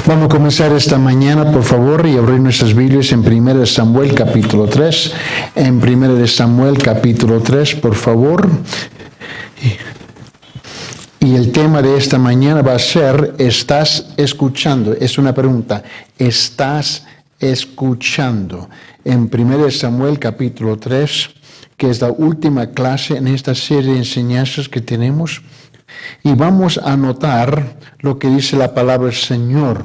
Vamos a comenzar esta mañana, por favor, y abrir nuestras Biblias en 1 Samuel capítulo 3. En 1 Samuel capítulo 3, por favor. Y el tema de esta mañana va a ser, ¿estás escuchando? Es una pregunta. ¿Estás escuchando? En 1 Samuel capítulo 3, que es la última clase en esta serie de enseñanzas que tenemos. Y vamos a notar lo que dice la palabra del Señor.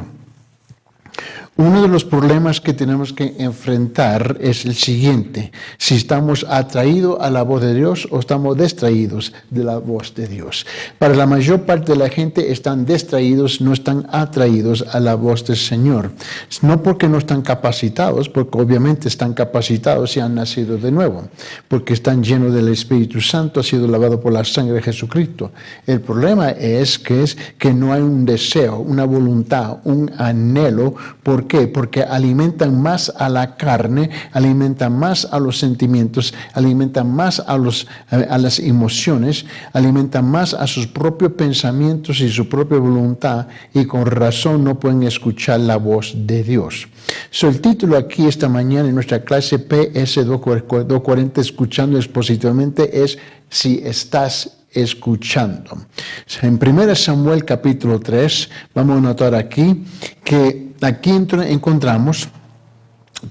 Uno de los problemas que tenemos que enfrentar es el siguiente: si estamos atraídos a la voz de Dios o estamos distraídos de la voz de Dios. Para la mayor parte de la gente están distraídos, no están atraídos a la voz del Señor. No porque no están capacitados, porque obviamente están capacitados y han nacido de nuevo, porque están llenos del Espíritu Santo, ha sido lavado por la sangre de Jesucristo. El problema es que no hay un deseo, una voluntad, un anhelo. ¿Por qué? Porque alimentan más a la carne, alimentan más a los sentimientos, alimentan más a las emociones, alimentan más a sus propios pensamientos y su propia voluntad, y con razón no pueden escuchar la voz de Dios. El título aquí esta mañana en nuestra clase PS 240, escuchando expositivamente, es Si estás escuchando. En 1 Samuel capítulo 3, vamos a notar aquí que aquí encontramos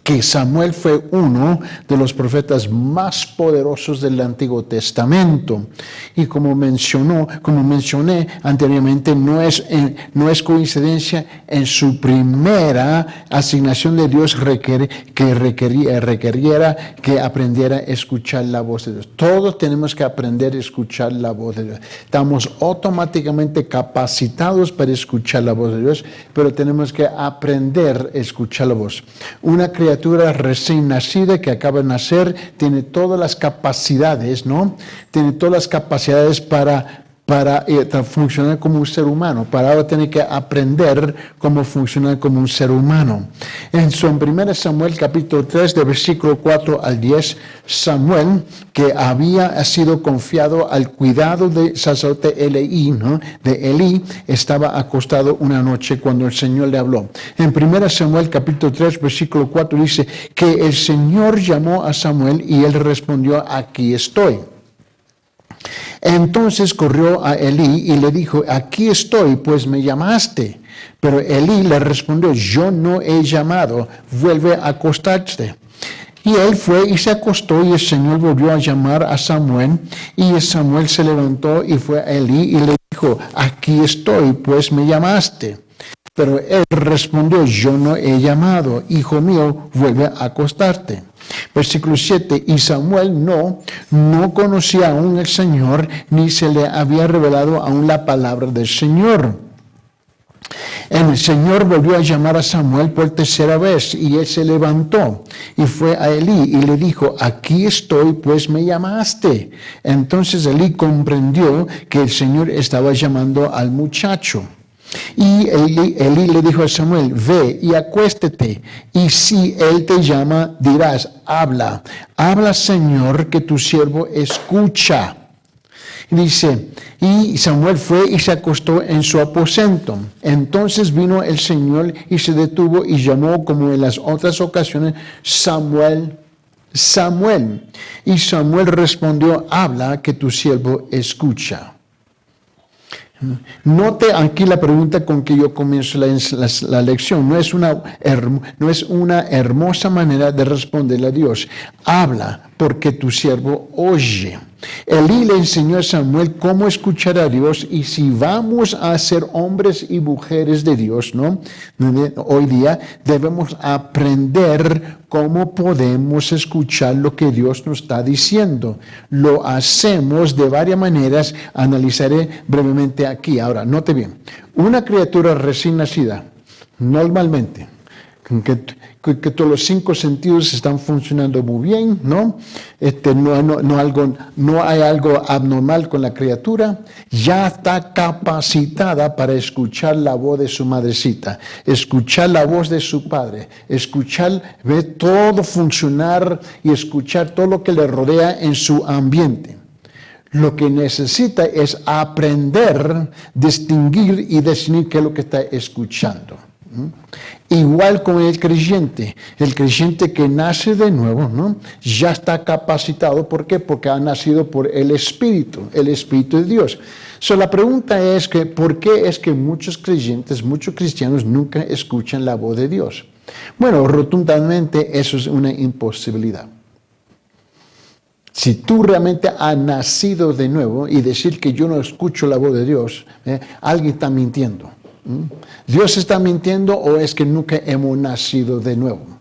que Samuel fue uno de los profetas más poderosos del Antiguo Testamento. Y como mencioné anteriormente, no es coincidencia, en su primera asignación de Dios requeriera que aprendiera a escuchar la voz de Dios. Todos tenemos que aprender a escuchar la voz de Dios. Estamos automáticamente capacitados para escuchar la voz de Dios, pero tenemos que aprender a escuchar la voz. Una criatura recién nacida que acaba de nacer tiene todas las capacidades, ¿no? Tiene todas las capacidades para funcionar como un ser humano. Para ahora tiene que aprender cómo funcionar como un ser humano. En 1 Samuel capítulo 3, de versículo 4 al 10, Samuel, que había sido confiado al cuidado de sacerdote Elí, ¿no? De Elí, estaba acostado una noche cuando el Señor le habló. En 1 Samuel capítulo 3, versículo 4 dice que el Señor llamó a Samuel y él respondió: aquí estoy. Entonces corrió a Elí y le dijo: aquí estoy, pues me llamaste. Pero Elí le respondió: yo no he llamado, vuelve a acostarte. Y él fue y se acostó, y el Señor volvió a llamar a Samuel, y Samuel se levantó y fue a Elí y le dijo: aquí estoy, pues me llamaste. Pero él respondió: yo no he llamado, hijo mío, vuelve a acostarte. Versículo 7, y Samuel no conocía aún al Señor, ni se le había revelado aún la palabra del Señor. El Señor volvió a llamar a Samuel por tercera vez, y él se levantó y fue a Elí y le dijo: aquí estoy, pues me llamaste. Entonces Elí comprendió que el Señor estaba llamando al muchacho. Y Elí le dijo a Samuel: ve y acuéstate, y si él te llama, dirás: habla, Señor, que tu siervo escucha. Y dice, y Samuel fue y se acostó en su aposento. Entonces vino el Señor y se detuvo y llamó, como en las otras ocasiones: Samuel, Samuel. Y Samuel respondió: habla, que tu siervo escucha. Note aquí la pregunta con que yo comienzo la lección. No es una hermosa manera de responderle a Dios. Habla, porque tu siervo oye. Elí le enseñó a Samuel cómo escuchar a Dios, y si vamos a ser hombres y mujeres de Dios, ¿no? Hoy día debemos aprender cómo podemos escuchar lo que Dios nos está diciendo. Lo hacemos de varias maneras, analizaré brevemente aquí. Ahora, note bien, una criatura recién nacida, normalmente, que todos los 5 sentidos están funcionando muy bien, ¿no? No hay algo abnormal con la criatura, ya está capacitada para escuchar la voz de su madrecita, escuchar la voz de su padre, ver todo funcionar y escuchar todo lo que le rodea en su ambiente. Lo que necesita es aprender, distinguir y definir qué es lo que está escuchando. Igual con el creyente que nace de nuevo, ¿no? Ya está capacitado. ¿Por qué? Porque ha nacido por el Espíritu de Dios. La pregunta es que, ¿por qué es que muchos creyentes, muchos cristianos nunca escuchan la voz de Dios? Bueno, rotundamente eso es una imposibilidad. Si tú realmente has nacido de nuevo y decir que yo no escucho la voz de Dios, alguien está mintiendo. ¿Dios está mintiendo o es que nunca hemos nacido de nuevo?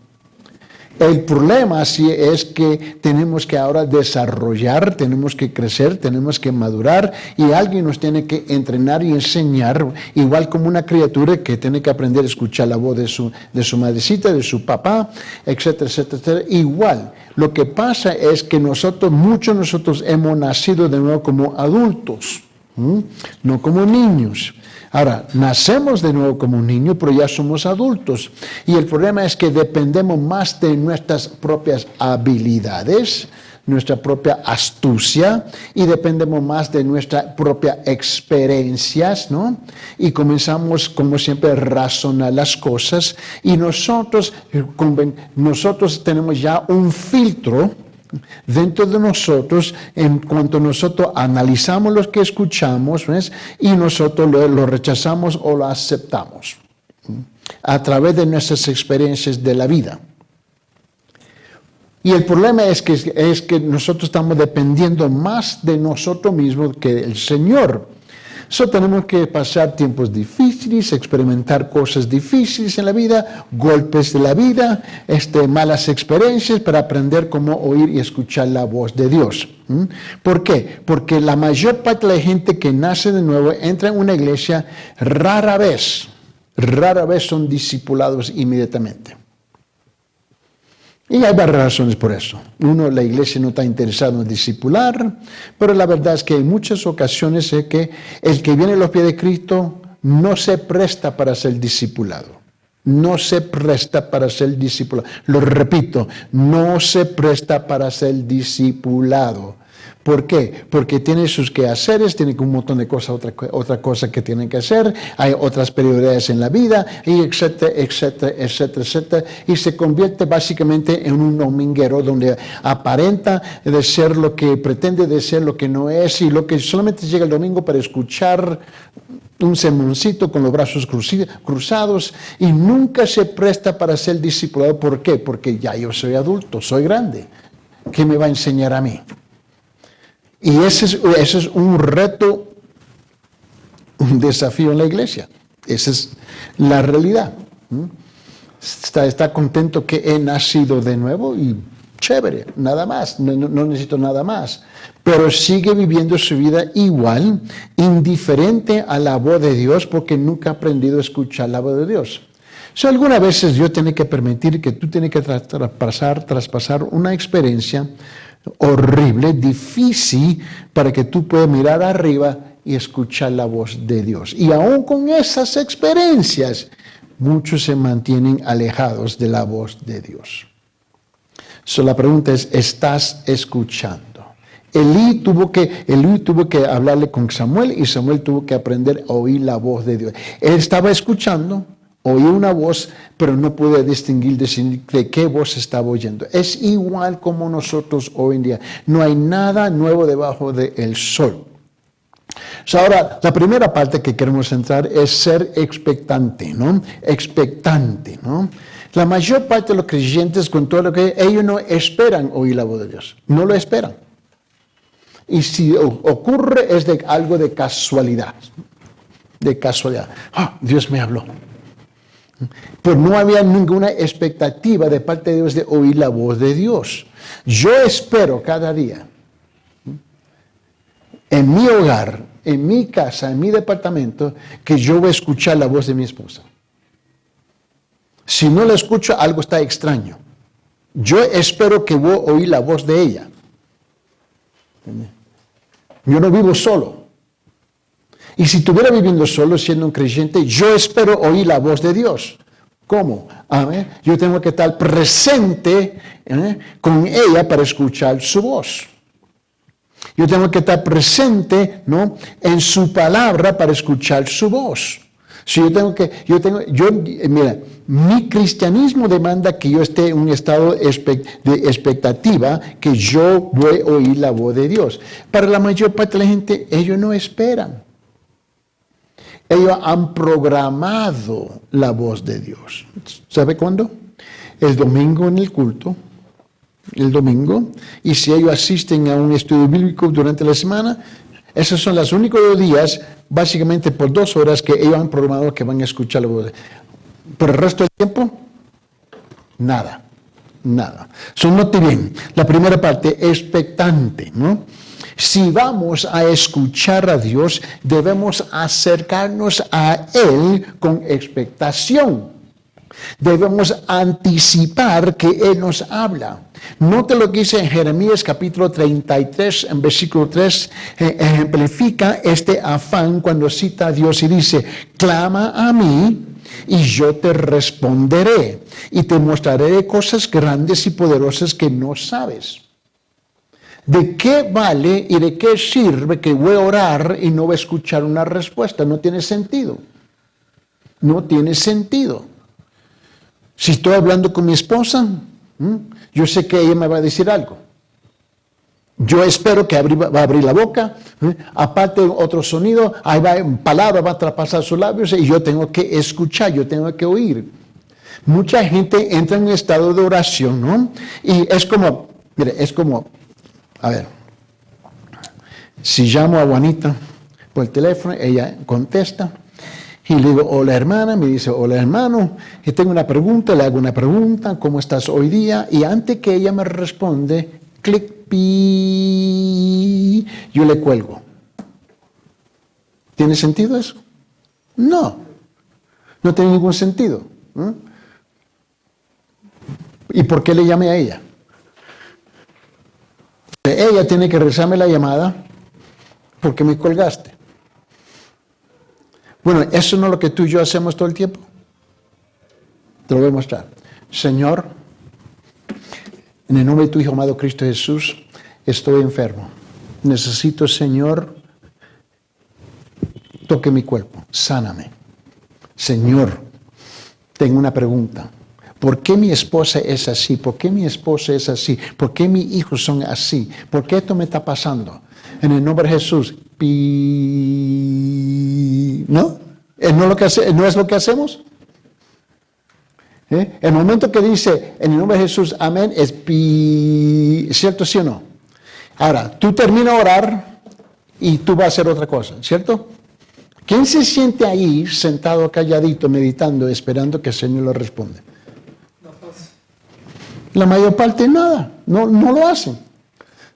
El problema sí es que tenemos que ahora desarrollar, tenemos que crecer, tenemos que madurar y alguien nos tiene que entrenar y enseñar, igual como una criatura que tiene que aprender a escuchar la voz de su madrecita, de su papá, etcétera, etcétera, etcétera. Igual, lo que pasa es que muchos de nosotros hemos nacido de nuevo como adultos, no como niños. Ahora, nacemos de nuevo como un niño, pero ya somos adultos. Y el problema es que dependemos más de nuestras propias habilidades, nuestra propia astucia, y dependemos más de nuestra propia experiencias, ¿no? Y comenzamos, como siempre, a razonar las cosas. Y nosotros tenemos ya un filtro dentro de nosotros en cuanto nosotros analizamos lo que escuchamos, ¿ves? Y nosotros lo rechazamos o lo aceptamos a través de nuestras experiencias de la vida. Y el problema es que nosotros estamos dependiendo más de nosotros mismos que del Señor. Tenemos que pasar tiempos difíciles, experimentar cosas difíciles en la vida, golpes de la vida, malas experiencias para aprender cómo oír y escuchar la voz de Dios. ¿Por qué? Porque la mayor parte de la gente que nace de nuevo entra en una iglesia, rara vez son discipulados inmediatamente. Y hay varias razones por eso. Uno, la iglesia no está interesada en discipular, pero la verdad es que en muchas ocasiones es que el que viene a los pies de Cristo no se presta para ser discipulado. No se presta para ser discipulado. Lo repito, no se presta para ser discipulado. ¿Por qué? Porque tiene sus quehaceres, tiene un montón de cosas, otra cosa que tienen que hacer, hay otras prioridades en la vida, y etcétera, etcétera, etcétera, etcétera, y se convierte básicamente en un dominguero donde aparenta de ser lo que pretende de ser lo que no es, y lo que solamente llega el domingo para escuchar un sermoncito con los brazos cruzados, y nunca se presta para ser discipulado. ¿Por qué? Porque ya yo soy adulto, soy grande. ¿Qué me va a enseñar a mí? Y ese es un reto, un desafío en la iglesia. Esa es la realidad. Está contento que he nacido de nuevo y chévere, nada más, no necesito nada más. Pero sigue viviendo su vida igual, indiferente a la voz de Dios, porque nunca ha aprendido a escuchar la voz de Dios. Algunas veces Dios tiene que permitir que tú tienes que traspasar una experiencia horrible, difícil, para que tú puedas mirar arriba y escuchar la voz de Dios. Y aún con esas experiencias, muchos se mantienen alejados de la voz de Dios. La pregunta es, ¿estás escuchando? Elí tuvo que hablarle con Samuel y Samuel tuvo que aprender a oír la voz de Dios. Él estaba escuchando, oía una voz, pero no puede distinguir de qué voz estaba oyendo. Es igual como nosotros hoy en día. No hay nada nuevo debajo del sol. Ahora, la primera parte que queremos entrar es ser expectante, ¿no? Expectante, ¿no? La mayor parte de los creyentes, con todo lo que ellos no esperan oír la voz de Dios. No lo esperan. Y si ocurre es de algo de casualidad. De casualidad. Dios me habló. Pues no había ninguna expectativa de parte de Dios de oír la voz de Dios. Yo espero cada día, en mi hogar, en mi casa, en mi departamento, que yo voy a escuchar la voz de mi esposa. Si no la escucho, algo está extraño. Yo espero que voy a oír la voz de ella. Yo no vivo solo. Y si estuviera viviendo solo, siendo un creyente, yo espero oír la voz de Dios. ¿Cómo? Amén. Yo tengo que estar presente con ella para escuchar su voz. Yo tengo que estar presente, ¿no?, en su palabra para escuchar su voz. Si mira, mi cristianismo demanda que yo esté en un estado de expectativa, que yo voy a oír la voz de Dios. Para la mayor parte de la gente, ellos no esperan. Ellos han programado la voz de Dios. ¿Sabe cuándo? El domingo en el culto, el domingo, y si ellos asisten a un estudio bíblico durante la semana, esos son los únicos 2 días, básicamente por 2 horas, que ellos han programado que van a escuchar la voz. Por el resto del tiempo, nada. Note bien, la primera parte, expectante, ¿no? Si vamos a escuchar a Dios, debemos acercarnos a Él con expectación. Debemos anticipar que Él nos habla. Note lo que dice en Jeremías capítulo 33, en versículo 3, ejemplifica este afán cuando cita a Dios y dice, clama a mí y yo te responderé y te mostraré cosas grandes y poderosas que no sabes. ¿De qué vale y de qué sirve que voy a orar y no voy a escuchar una respuesta? No tiene sentido. No tiene sentido. Si estoy hablando con mi esposa, yo sé que ella me va a decir algo. Yo espero que va a abrir la boca, aparte otro sonido, ahí va palabra, va a traspasar sus labios y yo tengo que escuchar, yo tengo que oír. Mucha gente entra en un estado de oración, ¿no? Y es como, a ver, si llamo a Juanita por el teléfono, ella contesta. Y le digo, hola hermana, me dice, hola hermano, y tengo una pregunta, le hago una pregunta, ¿cómo estás hoy día? Y antes que ella me responde, clic, pi, yo le cuelgo. ¿Tiene sentido eso? No tiene ningún sentido. ¿Y por qué le llamé a ella? Ella tiene que regresarme la llamada porque me colgaste. Bueno, eso no es lo que tú y yo hacemos todo el tiempo. Te lo voy a mostrar. Señor, en el nombre de tu Hijo amado Cristo Jesús, estoy enfermo. Necesito, Señor, toque mi cuerpo, sáname. Señor, tengo una pregunta. ¿Por qué mi esposa es así? ¿Por qué mi esposa es así? ¿Por qué mis hijos son así? ¿Por qué esto me está pasando? En el nombre de Jesús. ¿No? ¿No es lo que hacemos? El momento que dice en el nombre de Jesús, amén, es ¿cierto, sí o no? Ahora, tú terminas de orar y tú vas a hacer otra cosa, ¿cierto? ¿Quién se siente ahí, sentado calladito, meditando, esperando que el Señor le responda? La mayor parte nada, no lo hacen.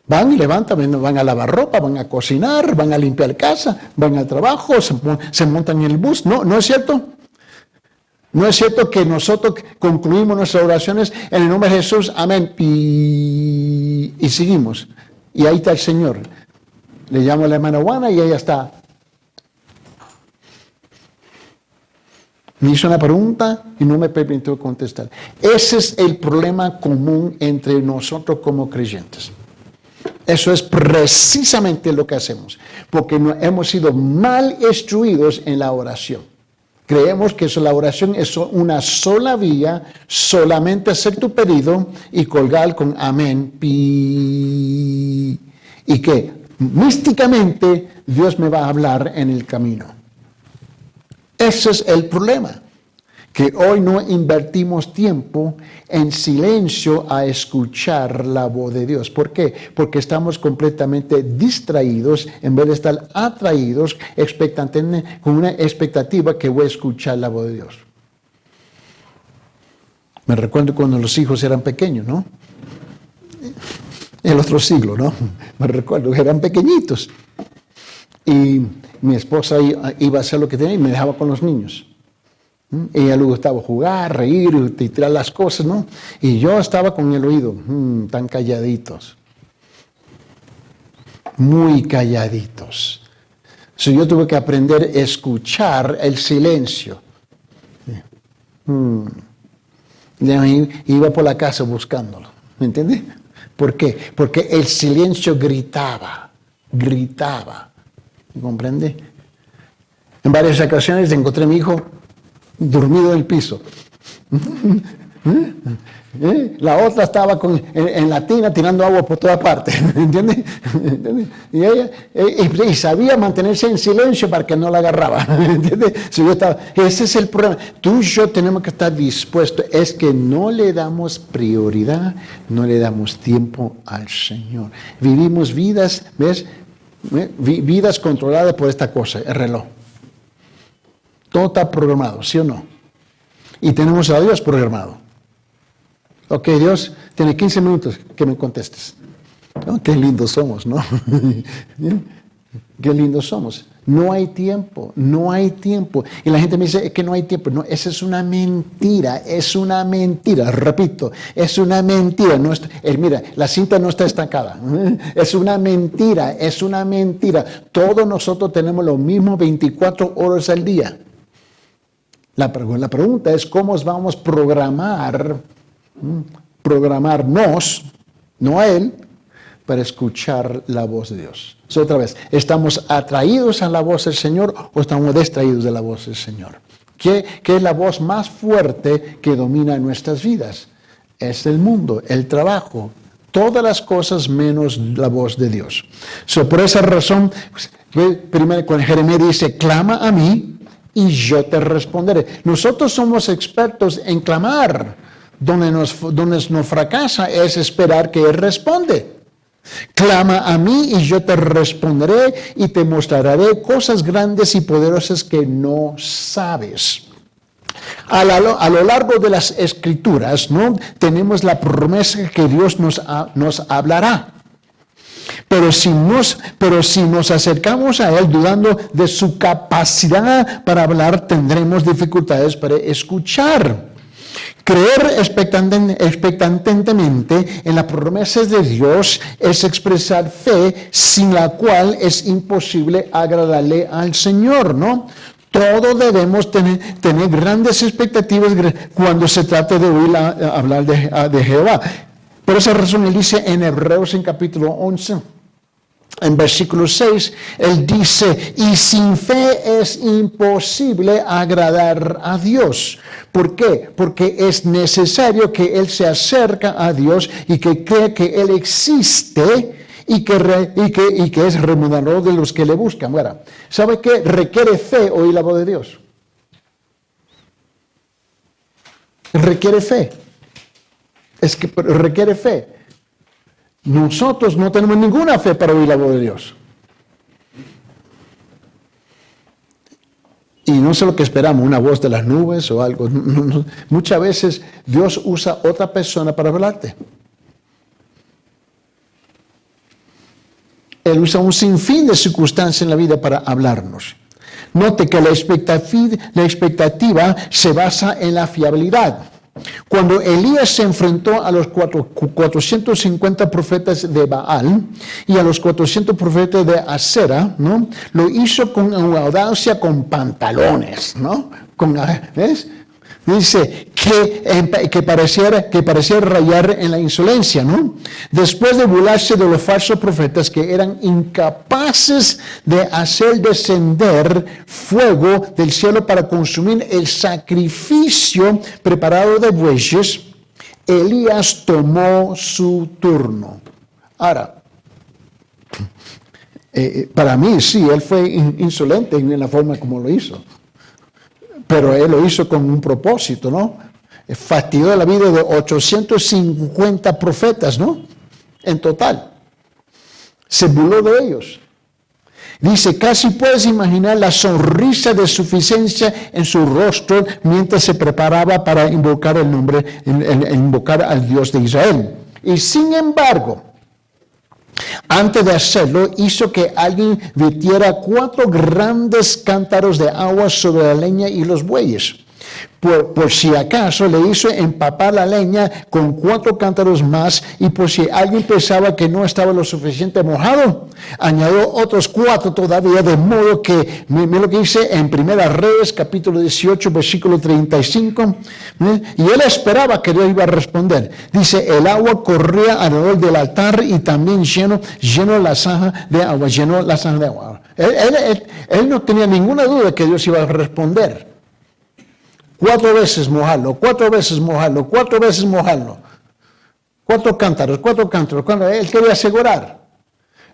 Van y levantan, van a lavar ropa, van a cocinar, van a limpiar casa, van al trabajo, se montan en el bus. ¿No es cierto? No es cierto que nosotros concluimos nuestras oraciones en el nombre de Jesús, amén, y seguimos. Y ahí está el Señor. Le llamo a la hermana Juana y ella está. Me hizo una pregunta y no me permitió contestar. Ese es el problema común entre nosotros como creyentes. Eso es precisamente lo que hacemos, porque hemos sido mal instruidos en la oración. Creemos que la oración es una sola vía, solamente hacer tu pedido y colgar con amén, pi, y que místicamente Dios me va a hablar en el camino. Ese es el problema, que hoy no invertimos tiempo en silencio a escuchar la voz de Dios. ¿Por qué? Porque estamos completamente distraídos en vez de estar atraídos, expectantes, con una expectativa que voy a escuchar la voz de Dios. Me recuerdo cuando los hijos eran pequeños, ¿no? El otro siglo, ¿no? Me recuerdo que eran pequeñitos. Y mi esposa iba a hacer lo que tenía y me dejaba con los niños. Ella le gustaba jugar, reír y tirar las cosas, ¿no? Y yo estaba con el oído, tan calladitos. Muy calladitos. Yo tuve que aprender a escuchar el silencio. Iba por la casa buscándolo, ¿me entiendes? ¿Por qué? Porque el silencio gritaba. ¿Comprende? En varias ocasiones encontré a mi hijo dormido en el piso. La otra estaba en la tina tirando agua por toda parte, ¿entiendes? Y ella y sabía mantenerse en silencio para que no la agarraba, ¿entiendes? Ese es el problema. Tú y yo tenemos que estar dispuestos. Es que no le damos prioridad, no le damos tiempo al Señor. Vivimos vidas, ¿ves? Vidas controladas por esta cosa, el reloj. Todo está programado, ¿sí o no? Y tenemos a Dios programado. Ok, Dios, tiene 15 minutos que me contestes. Oh, qué lindos somos, ¿no? Qué lindos somos. No hay tiempo, no hay tiempo. Y la gente me dice, es que no hay tiempo. No, esa es una mentira, es una mentira. Repito, es una mentira. No mira, la cinta no está estancada. Es una mentira, es una mentira. Todos nosotros tenemos lo mismo 24 horas al día. La pregunta es, ¿cómo vamos a programarnos, no a Él, para escuchar la voz de Dios? Otra vez, ¿estamos atraídos a la voz del Señor o estamos distraídos de la voz del Señor? ¿Qué es la voz más fuerte que domina nuestras vidas? Es el mundo, el trabajo, todas las cosas menos la voz de Dios. Por esa razón, primero cuando Jeremías dice, clama a mí y yo te responderé. Nosotros somos expertos en clamar. Donde nos fracasa es esperar que Él responde. Clama a mí y yo te responderé y te mostraré cosas grandes y poderosas que no sabes. A lo largo de las Escrituras, ¿no? Tenemos la promesa que Dios nos hablará. Pero si nos acercamos a Él dudando de su capacidad para hablar, tendremos dificultades para escuchar. Creer expectantemente en las promesas de Dios es expresar fe sin la cual es imposible agradarle al Señor, ¿no? Todos debemos tener grandes expectativas cuando se trata de oír hablar de Jehová. Por esa razón Él dice en Hebreos en capítulo 11, en versículo 6, Él dice, y sin fe es imposible agradar a Dios. ¿Por qué? Porque es necesario que Él se acerque a Dios y que cree que Él existe y que es remunerador de los que le buscan. Bueno, ¿sabe qué? Requiere fe oír la voz de Dios. Requiere fe. Es que requiere fe. Nosotros no tenemos ninguna fe para oír la voz de Dios. Y no sé lo que esperamos, una voz de las nubes o algo. No. Muchas veces Dios usa otra persona para hablarte. Él usa un sinfín de circunstancias en la vida para hablarnos. Note que la expectativa se basa en la fiabilidad. Cuando Elías se enfrentó a los 450 profetas de Baal y a los 400 profetas de Asera, ¿no? Lo hizo con audacia, con pantalones, ¿no? ¿Ves? Dice que parecía rayar en la insolencia, ¿no? Después de burlarse de los falsos profetas que eran incapaces de hacer descender fuego del cielo para consumir el sacrificio preparado de bueyes, Elías tomó su turno. Ahora, para mí sí, él fue insolente en la forma como lo hizo. Pero él lo hizo con un propósito, ¿no? Fastidió la vida de 850 profetas, ¿no? En total. Se burló de ellos. Dice, casi puedes imaginar la sonrisa de suficiencia en su rostro mientras se preparaba para invocar invocar al Dios de Israel. Y sin embargo, antes de hacerlo, hizo que alguien vertiera 4 grandes cántaros de agua sobre la leña y los bueyes. Por si acaso le hizo empapar la leña con 4 cántaros más, y por si alguien pensaba que no estaba lo suficiente mojado, añadió otros 4 todavía, de modo que, mira lo que dice en Primera Reyes, capítulo 18, versículo 35, y él esperaba que Dios iba a responder. Dice, el agua corría alrededor del altar y también llenó la zanja de agua, Él no tenía ninguna duda de que Dios iba a responder. 4 veces mojarlo, 4 veces mojarlo, 4 veces mojarlo. 4 cántaros. Él quería asegurar.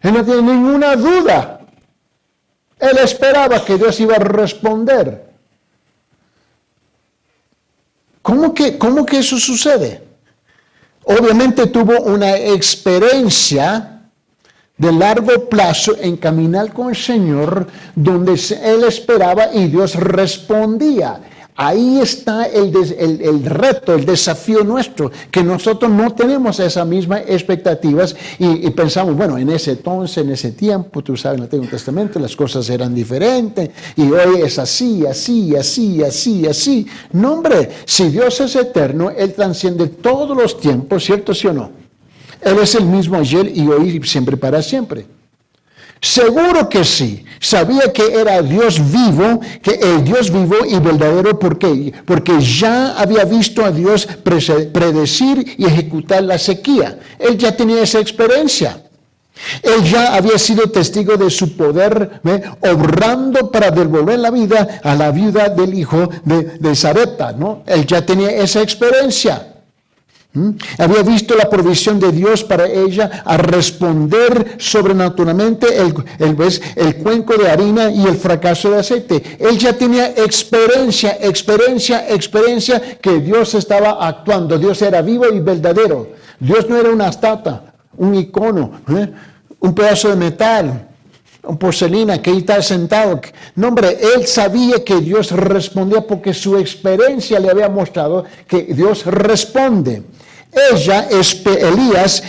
Él no tiene ninguna duda. Él esperaba que Dios iba a responder. ¿Cómo que eso sucede? Obviamente tuvo una experiencia de largo plazo en caminar con el Señor, donde él esperaba y Dios respondía. Ahí está el reto, el desafío nuestro, que nosotros no tenemos esas mismas expectativas y pensamos, bueno, en ese entonces, en ese tiempo, tú sabes, en el Antiguo Testamento las cosas eran diferentes y hoy es así. No, hombre, si Dios es eterno, Él transciende todos los tiempos, ¿cierto, sí o no? Él es el mismo ayer y hoy y siempre para siempre. Seguro que sí. Sabía que era Dios vivo, que el Dios vivo y verdadero. ¿Por qué? Porque ya había visto a Dios predecir y ejecutar la sequía. Él ya tenía esa experiencia. Él ya había sido testigo de su poder, obrando para devolver la vida a la viuda del hijo de Sarepta, ¿no? Él ya tenía esa experiencia. Había visto la provisión de Dios para ella a responder sobrenaturalmente el cuenco de harina y el fracaso de aceite. Él ya tenía experiencia que Dios estaba actuando. Dios era vivo y verdadero. Dios no era una estatua, un icono, un pedazo de metal, un porcelana que ahí está sentado. No, hombre, él sabía que Dios respondía porque su experiencia le había mostrado que Dios responde.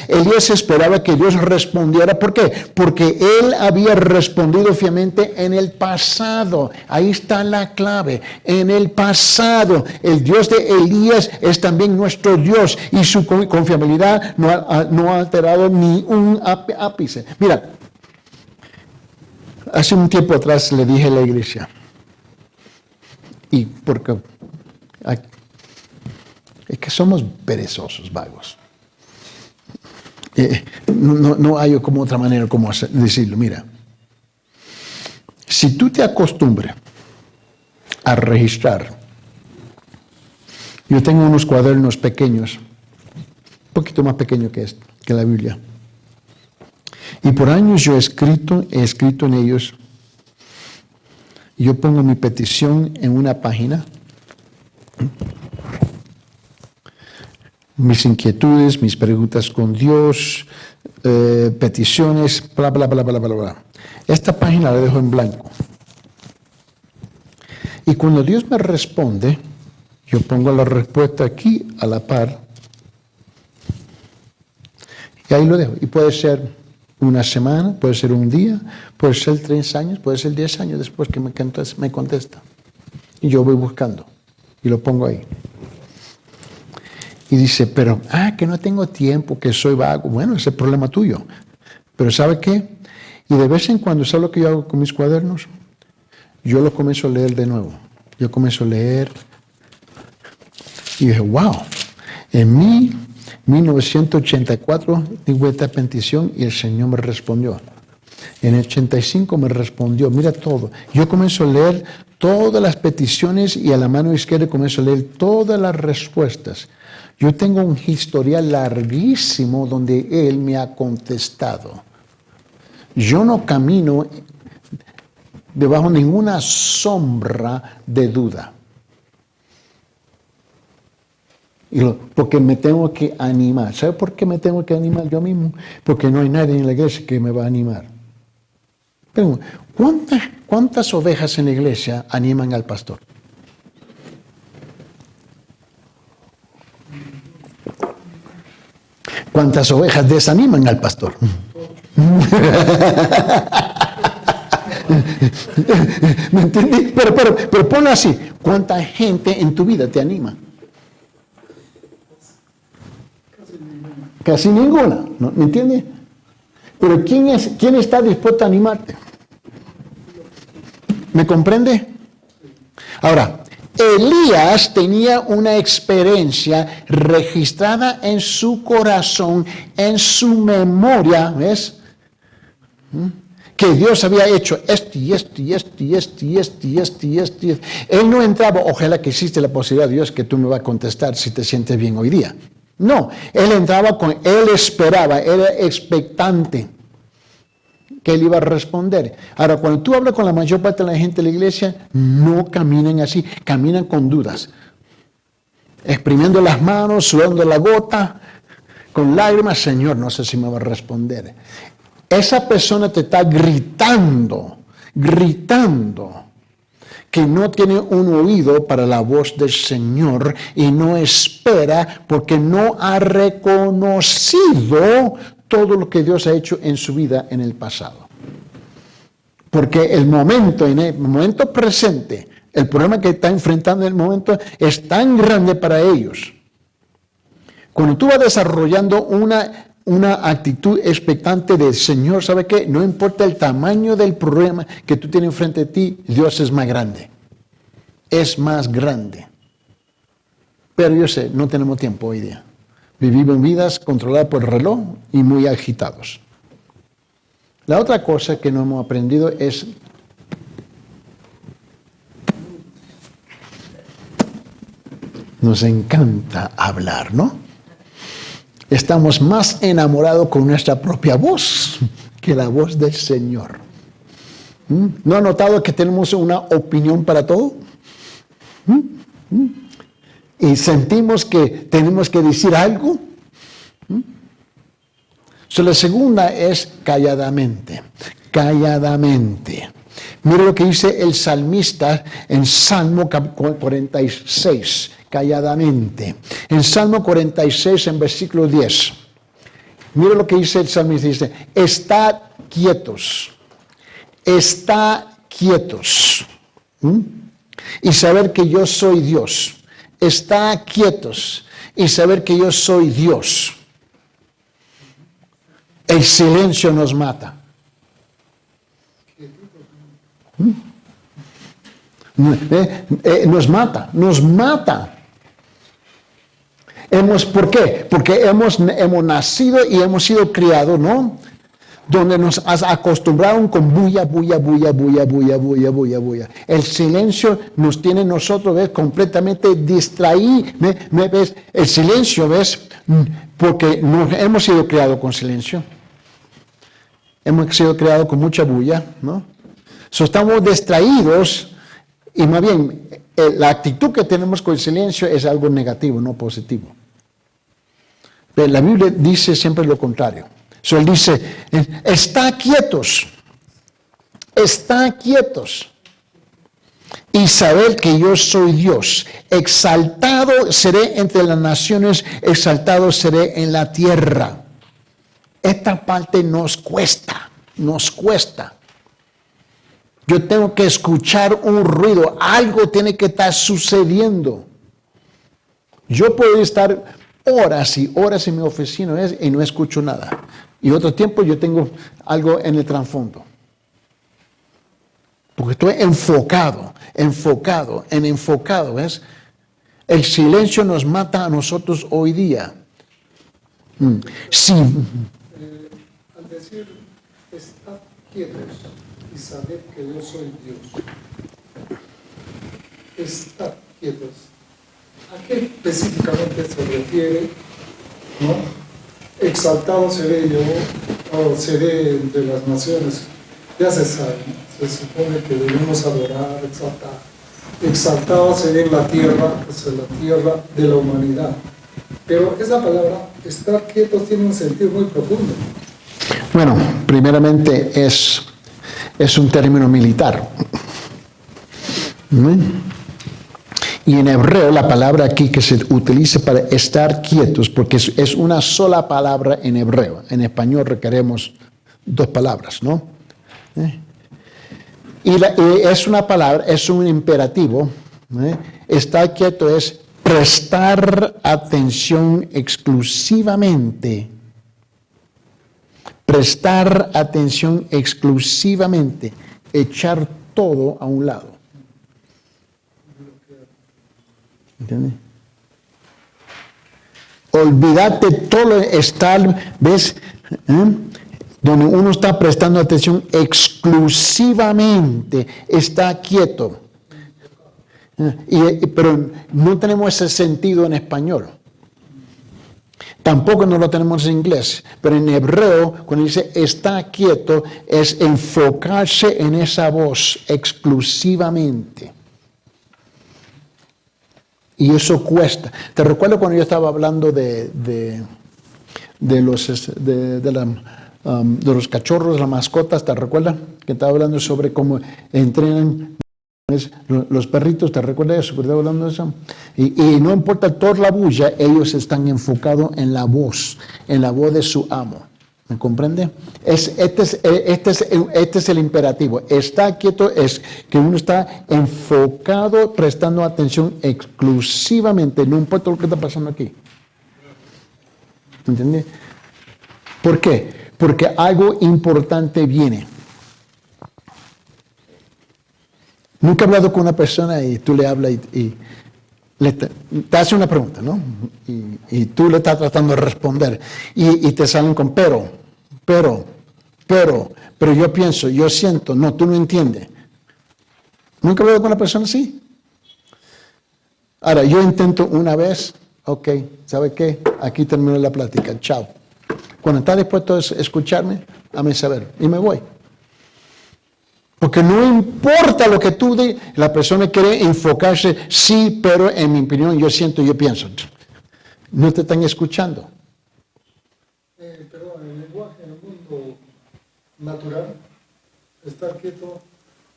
Elías esperaba que Dios respondiera. ¿Por qué? Porque él había respondido fielmente en el pasado. Ahí está la clave. En el pasado, el Dios de Elías es también nuestro Dios y su confiabilidad no ha alterado ni un ápice. Mira, hace un tiempo atrás le dije a la iglesia, y porque es que somos perezosos, vagos. No hay como otra manera como decirlo. Mira, si tú te acostumbras a registrar, yo tengo unos cuadernos pequeños, un poquito más pequeños que la Biblia, y por años yo he escrito en ellos. Yo pongo mi petición en una página, mis inquietudes, mis preguntas con Dios, peticiones, bla, bla, bla, bla, bla, bla. Esta página la dejo en blanco. Y cuando Dios me responde, yo pongo la respuesta aquí a la par. Y ahí lo dejo. Y puede ser una semana, puede ser un día, puede ser 3 años, puede ser 10 años después que me contesta. Y yo voy buscando y lo pongo ahí. Y dice, pero, que no tengo tiempo, que soy vago. Bueno, ese es el problema tuyo. Pero ¿sabe qué? Y de vez en cuando, ¿sabe lo que yo hago con mis cuadernos? Yo lo comienzo a leer de nuevo. Yo comienzo a leer. Y dije, wow, en 1984 tuve esta petición y el Señor me respondió. En el 85 me respondió, mira todo. Yo comienzo a leer todas las peticiones y a la mano izquierda comienzo a leer todas las respuestas. Yo tengo un historial larguísimo donde Él me ha contestado. Yo no camino debajo de ninguna sombra de duda. Porque me tengo que animar. ¿Sabe por qué me tengo que animar yo mismo? Porque no hay nadie en la iglesia que me va a animar. Pero, ¿cuántas ovejas en la iglesia animan al pastor? ¿Cuántas ovejas desaniman al pastor? ¿Me entiendes? Pero ponlo así. ¿Cuánta gente en tu vida te anima? Casi ninguna. ¿No? ¿Me entiendes? Pero ¿quién está dispuesto a animarte? ¿Me comprende? Ahora, Elías tenía una experiencia registrada en su corazón, en su memoria, ¿ves? Que Dios había hecho esto y esto y esto y esto y esto y esto y esto. Él no entraba, ojalá que existe la posibilidad, Dios, que tú me vas a contestar si te sientes bien hoy día. No, él entraba él esperaba, era expectante que él iba a responder. Ahora, cuando tú hablas con la mayor parte de la gente de la iglesia, no caminan así, caminan con dudas. Exprimiendo las manos, sudando la gota, con lágrimas, Señor, no sé si me va a responder. Esa persona te está gritando que no tiene un oído para la voz del Señor y no espera porque no ha reconocido todo lo que Dios ha hecho en su vida en el pasado. Porque en el momento presente, el problema que está enfrentando en el momento es tan grande para ellos. Cuando tú vas desarrollando una actitud expectante del Señor, ¿sabe qué? No importa el tamaño del problema que tú tienes enfrente de ti, Dios es más grande. Es más grande. Pero yo sé, no tenemos tiempo hoy día. Vivimos vidas controladas por el reloj y muy agitados. La otra cosa que no hemos aprendido es nos encanta hablar, ¿no? Estamos más enamorados con nuestra propia voz que la voz del Señor. ¿No ha notado que tenemos una opinión para todo? Y sentimos que tenemos que decir algo. La segunda es calladamente. Calladamente. Mira lo que dice el salmista en Salmo 46. Calladamente. En Salmo 46, en versículo 10. Mira lo que dice el salmista. Dice, estad quietos. Estad quietos. Y saber que yo soy Dios. Estad quietos. Y saber que yo soy Dios. El silencio nos mata. Nos mata. ¿Por qué? Porque hemos nacido y hemos sido criados, ¿no? Donde nos acostumbraron con bulla. El silencio nos tiene nosotros, ¿ves? Completamente distraídos. ¿Ves? El silencio, ¿ves? Porque no hemos sido criados con silencio. Hemos sido creados con mucha bulla, ¿no? Estamos distraídos y más bien la actitud que tenemos con el silencio es algo negativo, no positivo. Pero la Biblia dice siempre lo contrario. Él dice, está quietos y saber que yo soy Dios. Exaltado seré entre las naciones, exaltado seré en la tierra. Esta parte nos cuesta. Yo tengo que escuchar un ruido, algo tiene que estar sucediendo. Yo puedo estar horas y horas en mi oficina y no escucho nada. Y otro tiempo yo tengo algo en el trasfondo. Porque estoy enfocado, ¿ves? El silencio nos mata a nosotros hoy día. Sí. Al decir, estad quietos y saber que yo soy Dios. Estad quietos. ¿A qué específicamente se refiere? ¿No? Exaltado seré yo, o seré de las naciones. Ya se sabe, ¿no? Se supone que debemos adorar, exaltar. Exaltado seré en la tierra, pues en la tierra de la humanidad. Pero esa palabra, estar quietos, tiene un sentido muy profundo. Bueno, primeramente es un término militar. Y en hebreo la palabra aquí que se utiliza para estar quietos, porque es una sola palabra en hebreo. En español requeremos dos palabras, ¿no? Y es una palabra, es un imperativo. Estar quieto es prestar atención exclusivamente. Prestar atención exclusivamente. Echar todo a un lado. ¿Entiendes? Olvídate todo, estar, ¿ves? Donde uno está prestando atención exclusivamente, está quieto. Pero no tenemos ese sentido en español. Tampoco no lo tenemos en inglés. Pero en hebreo, cuando dice está quieto, es enfocarse en esa voz exclusivamente. Y eso cuesta. Te recuerdo cuando yo estaba hablando de los cachorros, las mascotas, ¿te recuerdas? Que estaba hablando sobre cómo entrenan los perritos, ¿te recuerdas eso? ¿Estaba hablando de eso? Y no importa toda la bulla, ellos están enfocados en la voz de su amo. ¿Me comprende? Este es el imperativo. Está quieto es que uno está enfocado, prestando atención exclusivamente, no importa lo que está pasando aquí. ¿Entiendes? ¿Por qué? Porque algo importante viene. Nunca he hablado con una persona y tú le hablas y te hace una pregunta, ¿no? Y tú le estás tratando de responder y te salen con pero yo pienso, yo siento, no, tú no entiendes. ¿Nunca he hablado con una persona así? Ahora, yo intento una vez, ok, ¿sabe qué? Aquí termino la plática, chao. Cuando está dispuesto a escucharme, háme saber y me voy. Porque no importa lo que tú digas, la persona quiere enfocarse, sí, pero en mi opinión, yo siento, yo pienso. No te están escuchando. Pero en el lenguaje, en el mundo natural, estar quieto,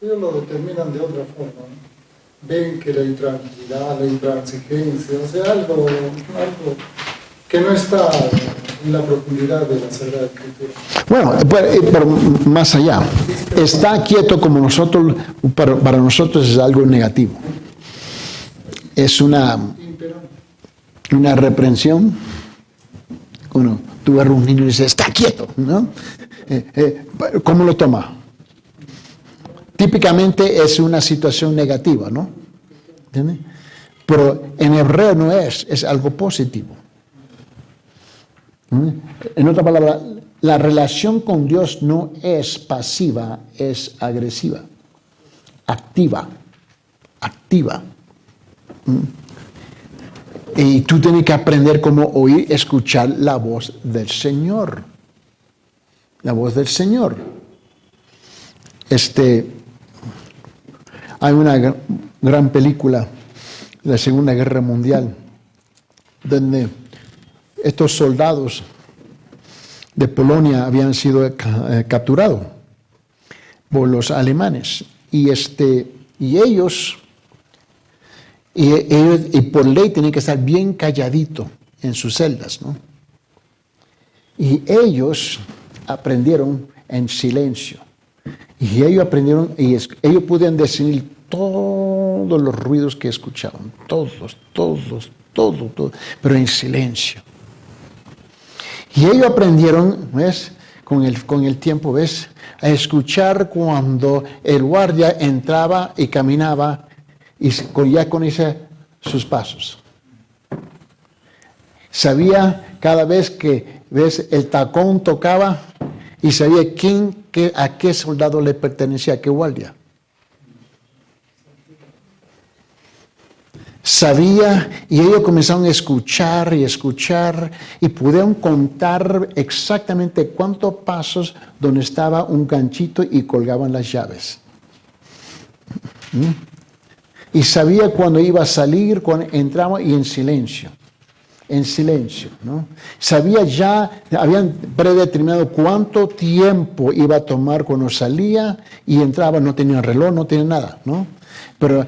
ellos lo determinan de otra forma, ¿no? Ven que la intranquilidad, la intransigencia, o sea, algo que no está en la profundidad de la Sagrada Escritura. Bueno, pero más allá, está quieto como nosotros, para nosotros es algo negativo. Es una reprensión. Bueno, tú ves a un niño y dices, está quieto, ¿no? ¿Cómo lo toma? Típicamente es una situación negativa, ¿no? ¿Entiendes? Pero en hebreo no es algo positivo. En otra palabra, la relación con Dios no es pasiva, es agresiva, activa. Y tú tienes que aprender cómo oír, escuchar la voz del Señor. La voz del Señor. Hay una gran película de la Segunda Guerra Mundial donde estos soldados de Polonia habían sido capturados por los alemanes y ellos por ley tenían que estar bien calladitos en sus celdas, ¿no? Y ellos aprendieron en silencio. Y ellos aprendieron, y ellos podían decir todos los ruidos que escuchaban, todos, pero en silencio. Y ellos aprendieron, ¿ves? Con el tiempo, ¿ves? A escuchar cuando el guardia entraba y caminaba y ya conocía sus pasos. Sabía cada vez que, ¿ves? El tacón tocaba y sabía a qué soldado le pertenecía, a qué guardia. Sabía, y ellos comenzaron a escuchar y pudieron contar exactamente cuántos pasos donde estaba un ganchito y colgaban las llaves. Y sabía cuando iba a salir, cuando entraba y en silencio, ¿no? Sabía ya, habían predeterminado cuánto tiempo iba a tomar cuando salía y entraba, no tenía reloj, no tenía nada, ¿no? Pero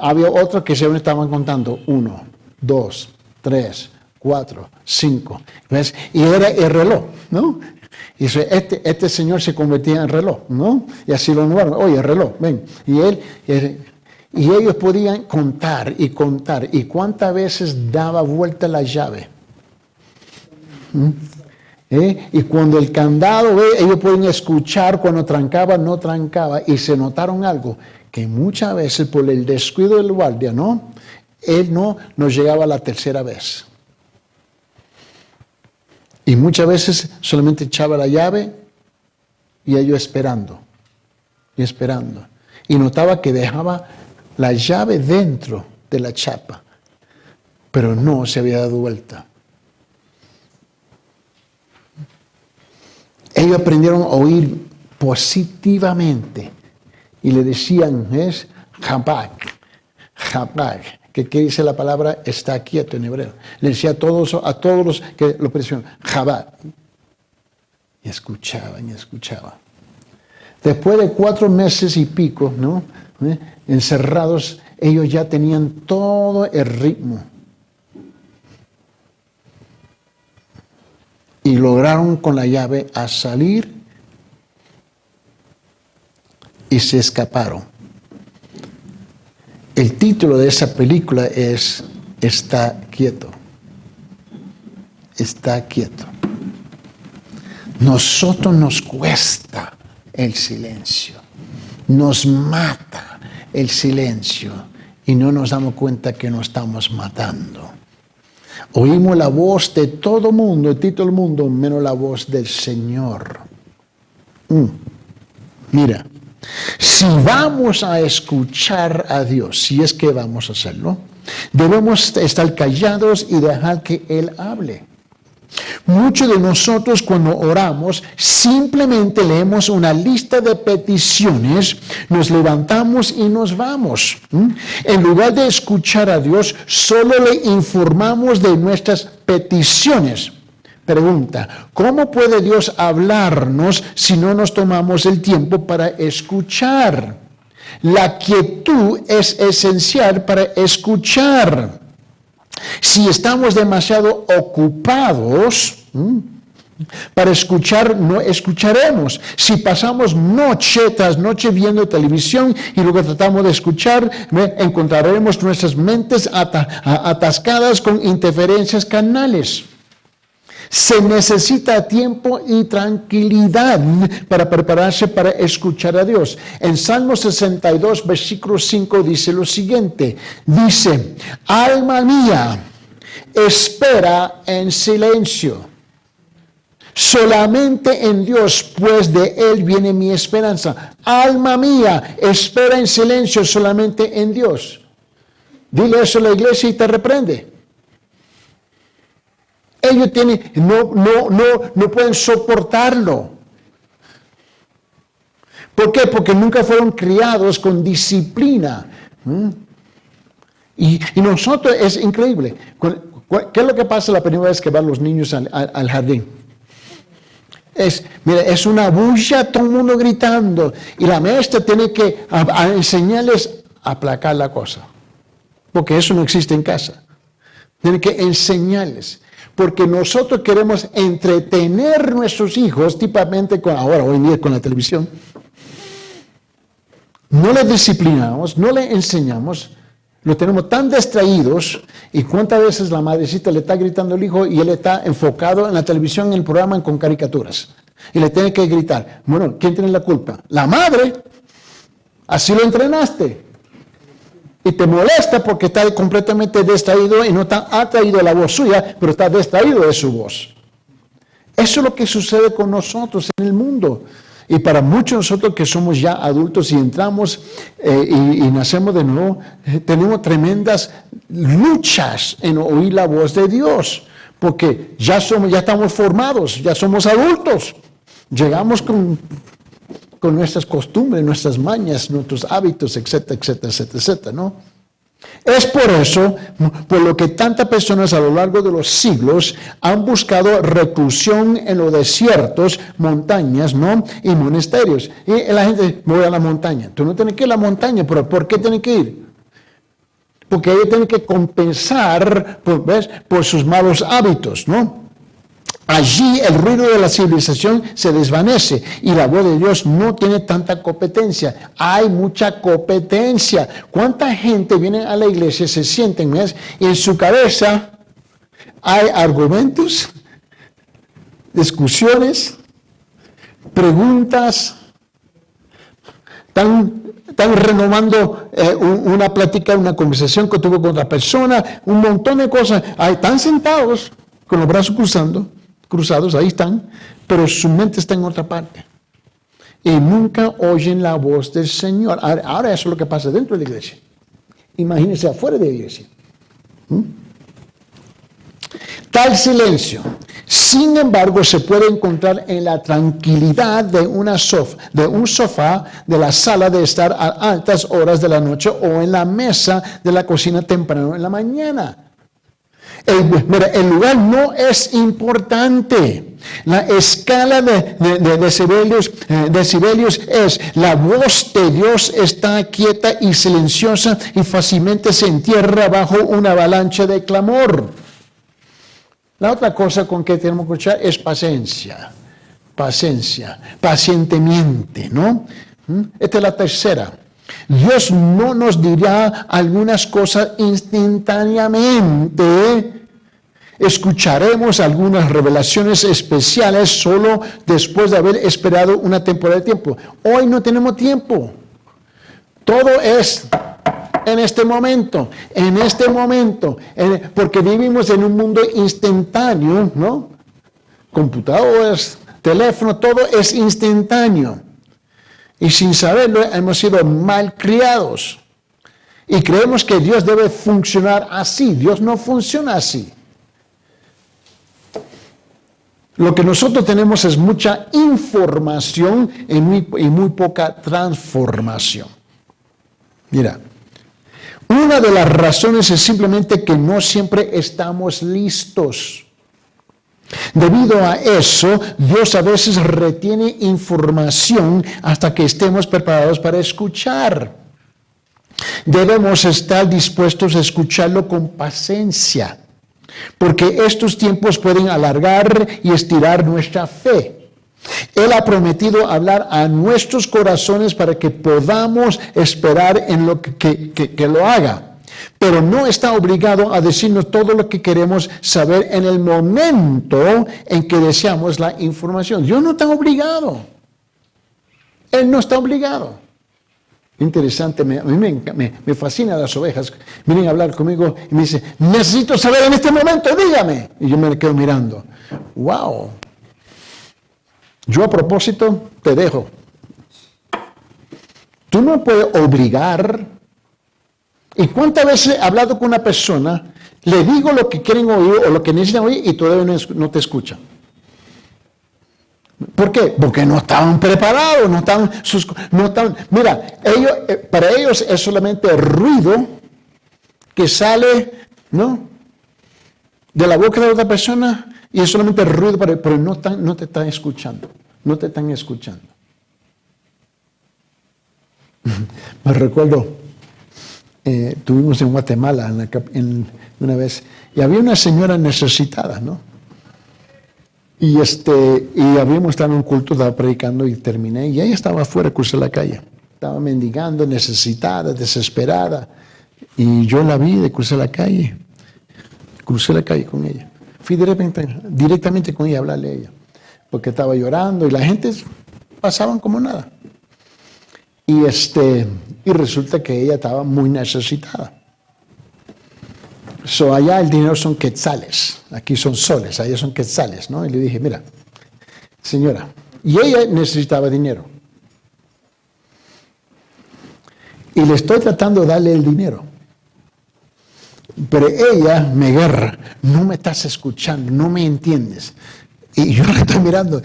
había otros que se estaban contando, 1, 2, 3, 4, 5, ¿ves? Y era el reloj, ¿no? Y este señor se convertía en reloj, ¿no? Y así lo nombraron. Oye, reloj, ven. Y ellos podían contar y contar. ¿Y cuántas veces daba vuelta la llave? Y cuando el candado, ellos podían escuchar cuando trancaba, no trancaba. Y se notaron algo, que muchas veces por el descuido del guardia, ¿no? Él no nos llegaba a la tercera vez. Y muchas veces solamente echaba la llave y ellos esperando. Y esperando. Y notaba que dejaba la llave dentro de la chapa. Pero no se había dado vuelta. Ellos aprendieron a oír positivamente. Y le decían, es Habak. ¿Qué dice la palabra? Está quieto en hebreo. Le decía a todos los que lo presionaban, Jabá. Y escuchaban. Después de 4 meses y pico, ¿no? Encerrados, ellos ya tenían todo el ritmo. Y lograron con la llave a salir y se escaparon. El título de esa película es Está quieto. Está quieto. Nosotros nos cuesta el silencio. Nos mata el silencio. Y no nos damos cuenta que nos estamos matando. Oímos la voz de todo mundo, de todo el mundo, menos la voz del Señor. Mira. Si vamos a escuchar a Dios, si es que vamos a hacerlo, debemos estar callados y dejar que Él hable. Muchos de nosotros cuando oramos simplemente leemos una lista de peticiones, nos levantamos y nos vamos. En lugar de escuchar a Dios, solo le informamos de nuestras peticiones. Pregunta, ¿cómo puede Dios hablarnos si no nos tomamos el tiempo para escuchar? La quietud es esencial para escuchar. Si estamos demasiado ocupados para escuchar, no escucharemos. Si pasamos noche tras noche viendo televisión y luego tratamos de escuchar, encontraremos nuestras mentes atascadas con interferencias canales. Se necesita tiempo y tranquilidad para prepararse para escuchar a Dios. En Salmo 62, versículo 5 dice lo siguiente. Dice, alma mía, espera en silencio. Solamente en Dios, pues de Él viene mi esperanza. Alma mía, espera en silencio solamente en Dios. Dile eso a la iglesia y te reprende. Ellos no pueden soportarlo. ¿Por qué? Porque nunca fueron criados con disciplina. Y nosotros, es increíble. ¿Qué es lo que pasa la primera vez que van los niños al jardín? Es una bulla, todo el mundo gritando. Y la maestra tiene que enseñarles a aplacar la cosa. Porque eso no existe en casa. Tiene que enseñarles. Porque nosotros queremos entretener a nuestros hijos, típicamente hoy en día con la televisión. No les disciplinamos, no les enseñamos, lo tenemos tan distraídos. Y cuántas veces la madrecita le está gritando al hijo y él está enfocado en la televisión, en el programa con caricaturas. Y le tiene que gritar. Bueno, ¿quién tiene la culpa? La madre. Así lo entrenaste. Y te molesta porque está completamente distraído y no está atraído a la voz suya, pero está distraído de su voz. Eso es lo que sucede con nosotros en el mundo. Y para muchos de nosotros que somos ya adultos y entramos y nacemos de nuevo, tenemos tremendas luchas en oír la voz de Dios. Porque ya estamos formados, ya somos adultos. Llegamos con nuestras costumbres, nuestras mañas, nuestros hábitos, etcétera, etcétera, etcétera, etcétera, ¿no? Es por eso, por lo que tantas personas a lo largo de los siglos han buscado reclusión en los desiertos, montañas, ¿no? Y monasterios. Y la gente, voy a la montaña. Tú no tienes que ir a la montaña, pero ¿por qué tienes que ir? Porque ellos tienen que compensar, por sus malos hábitos, ¿no? Allí el ruido de la civilización se desvanece y la voz de Dios no tiene tanta competencia. Hay mucha competencia. ¿Cuánta gente viene a la iglesia, se sienten y en su cabeza hay argumentos, discusiones, preguntas? Están renovando una plática, una conversación que tuvo con otra persona, un montón de cosas. Ahí están sentados con los brazos cruzados, ahí están, pero su mente está en otra parte. Y nunca oyen la voz del Señor. Ahora eso es lo que pasa dentro de la iglesia. Imagínense afuera de la iglesia. Tal silencio, sin embargo, se puede encontrar en la tranquilidad de un sofá de la sala de estar a altas horas de la noche o en la mesa de la cocina temprano en la mañana. El lugar no es importante. La escala de decibelios es: la voz de Dios está quieta y silenciosa y fácilmente se entierra bajo una avalancha de clamor. La otra cosa con que tenemos que escuchar es paciencia, pacientemente, ¿no? Esta es la tercera. Dios no nos dirá algunas cosas instantáneamente. Escucharemos algunas revelaciones especiales solo después de haber esperado una temporada de tiempo. Hoy no tenemos tiempo. Todo es en este momento, porque vivimos en un mundo instantáneo, ¿no? Computadoras, teléfono, todo es instantáneo. Y sin saberlo hemos sido mal criados. Y creemos que Dios debe funcionar así. Dios no funciona así. Lo que nosotros tenemos es mucha información y muy poca transformación. Mira, una de las razones es simplemente que no siempre estamos listos. Debido a eso, Dios a veces retiene información hasta que estemos preparados para escuchar. Debemos estar dispuestos a escucharlo con paciencia, porque estos tiempos pueden alargar y estirar nuestra fe. Él ha prometido hablar a nuestros corazones para que podamos esperar en lo que lo haga. Pero no está obligado a decirnos todo lo que queremos saber en el momento en que deseamos la información. Dios no está obligado. Él no está obligado. Interesante, a mí me fascinan las ovejas. Vienen a hablar conmigo y me dicen: necesito saber en este momento, dígame. Y yo me quedo mirando. ¡Wow! Yo a propósito te dejo. Tú no puedes obligar. ¿Y cuántas veces he hablado con una persona, le digo lo que quieren oír o lo que necesitan oír y todavía no te escuchan? ¿Por qué? Porque no estaban preparados, no estaban. Mira, para ellos es solamente ruido que sale, ¿no?, de la boca de otra persona, y es solamente ruido, pero no te están escuchando. No te están escuchando. Me recuerdo. Tuvimos en Guatemala una vez, y había una señora necesitada, ¿no? Y habíamos estado en un culto, estaba predicando y terminé, y ella estaba afuera, crucé la calle. Estaba mendigando, necesitada, desesperada. Y yo la vi de crucé la calle con ella. Fui directamente con ella a hablarle a ella, porque estaba llorando y la gente pasaban como nada. Y resulta que ella estaba muy necesitada. Allá el dinero son quetzales, aquí son soles, allá son quetzales, ¿no? Y le dije: mira, señora, y ella necesitaba dinero. Y le estoy tratando de darle el dinero. Pero ella me agarra: no me estás escuchando, no me entiendes. Y yo la estoy mirando.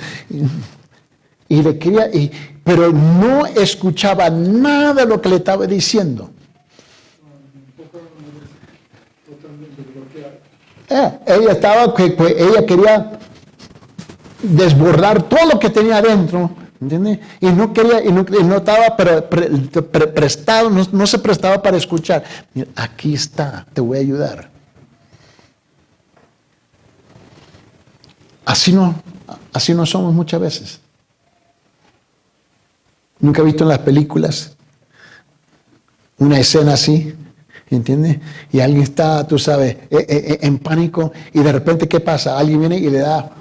Y le quería, pero no escuchaba nada de lo que le estaba diciendo. Ella quería desbordar todo lo que tenía adentro, ¿entiendes? Y no quería, y no estaba prestado, no se prestaba para escuchar. Mira, aquí está, te voy a ayudar. así no somos muchas veces. ¿Nunca he visto en las películas una escena así? ¿Entiendes? Y alguien está, tú sabes, en pánico y de repente, ¿qué pasa? Alguien viene y le da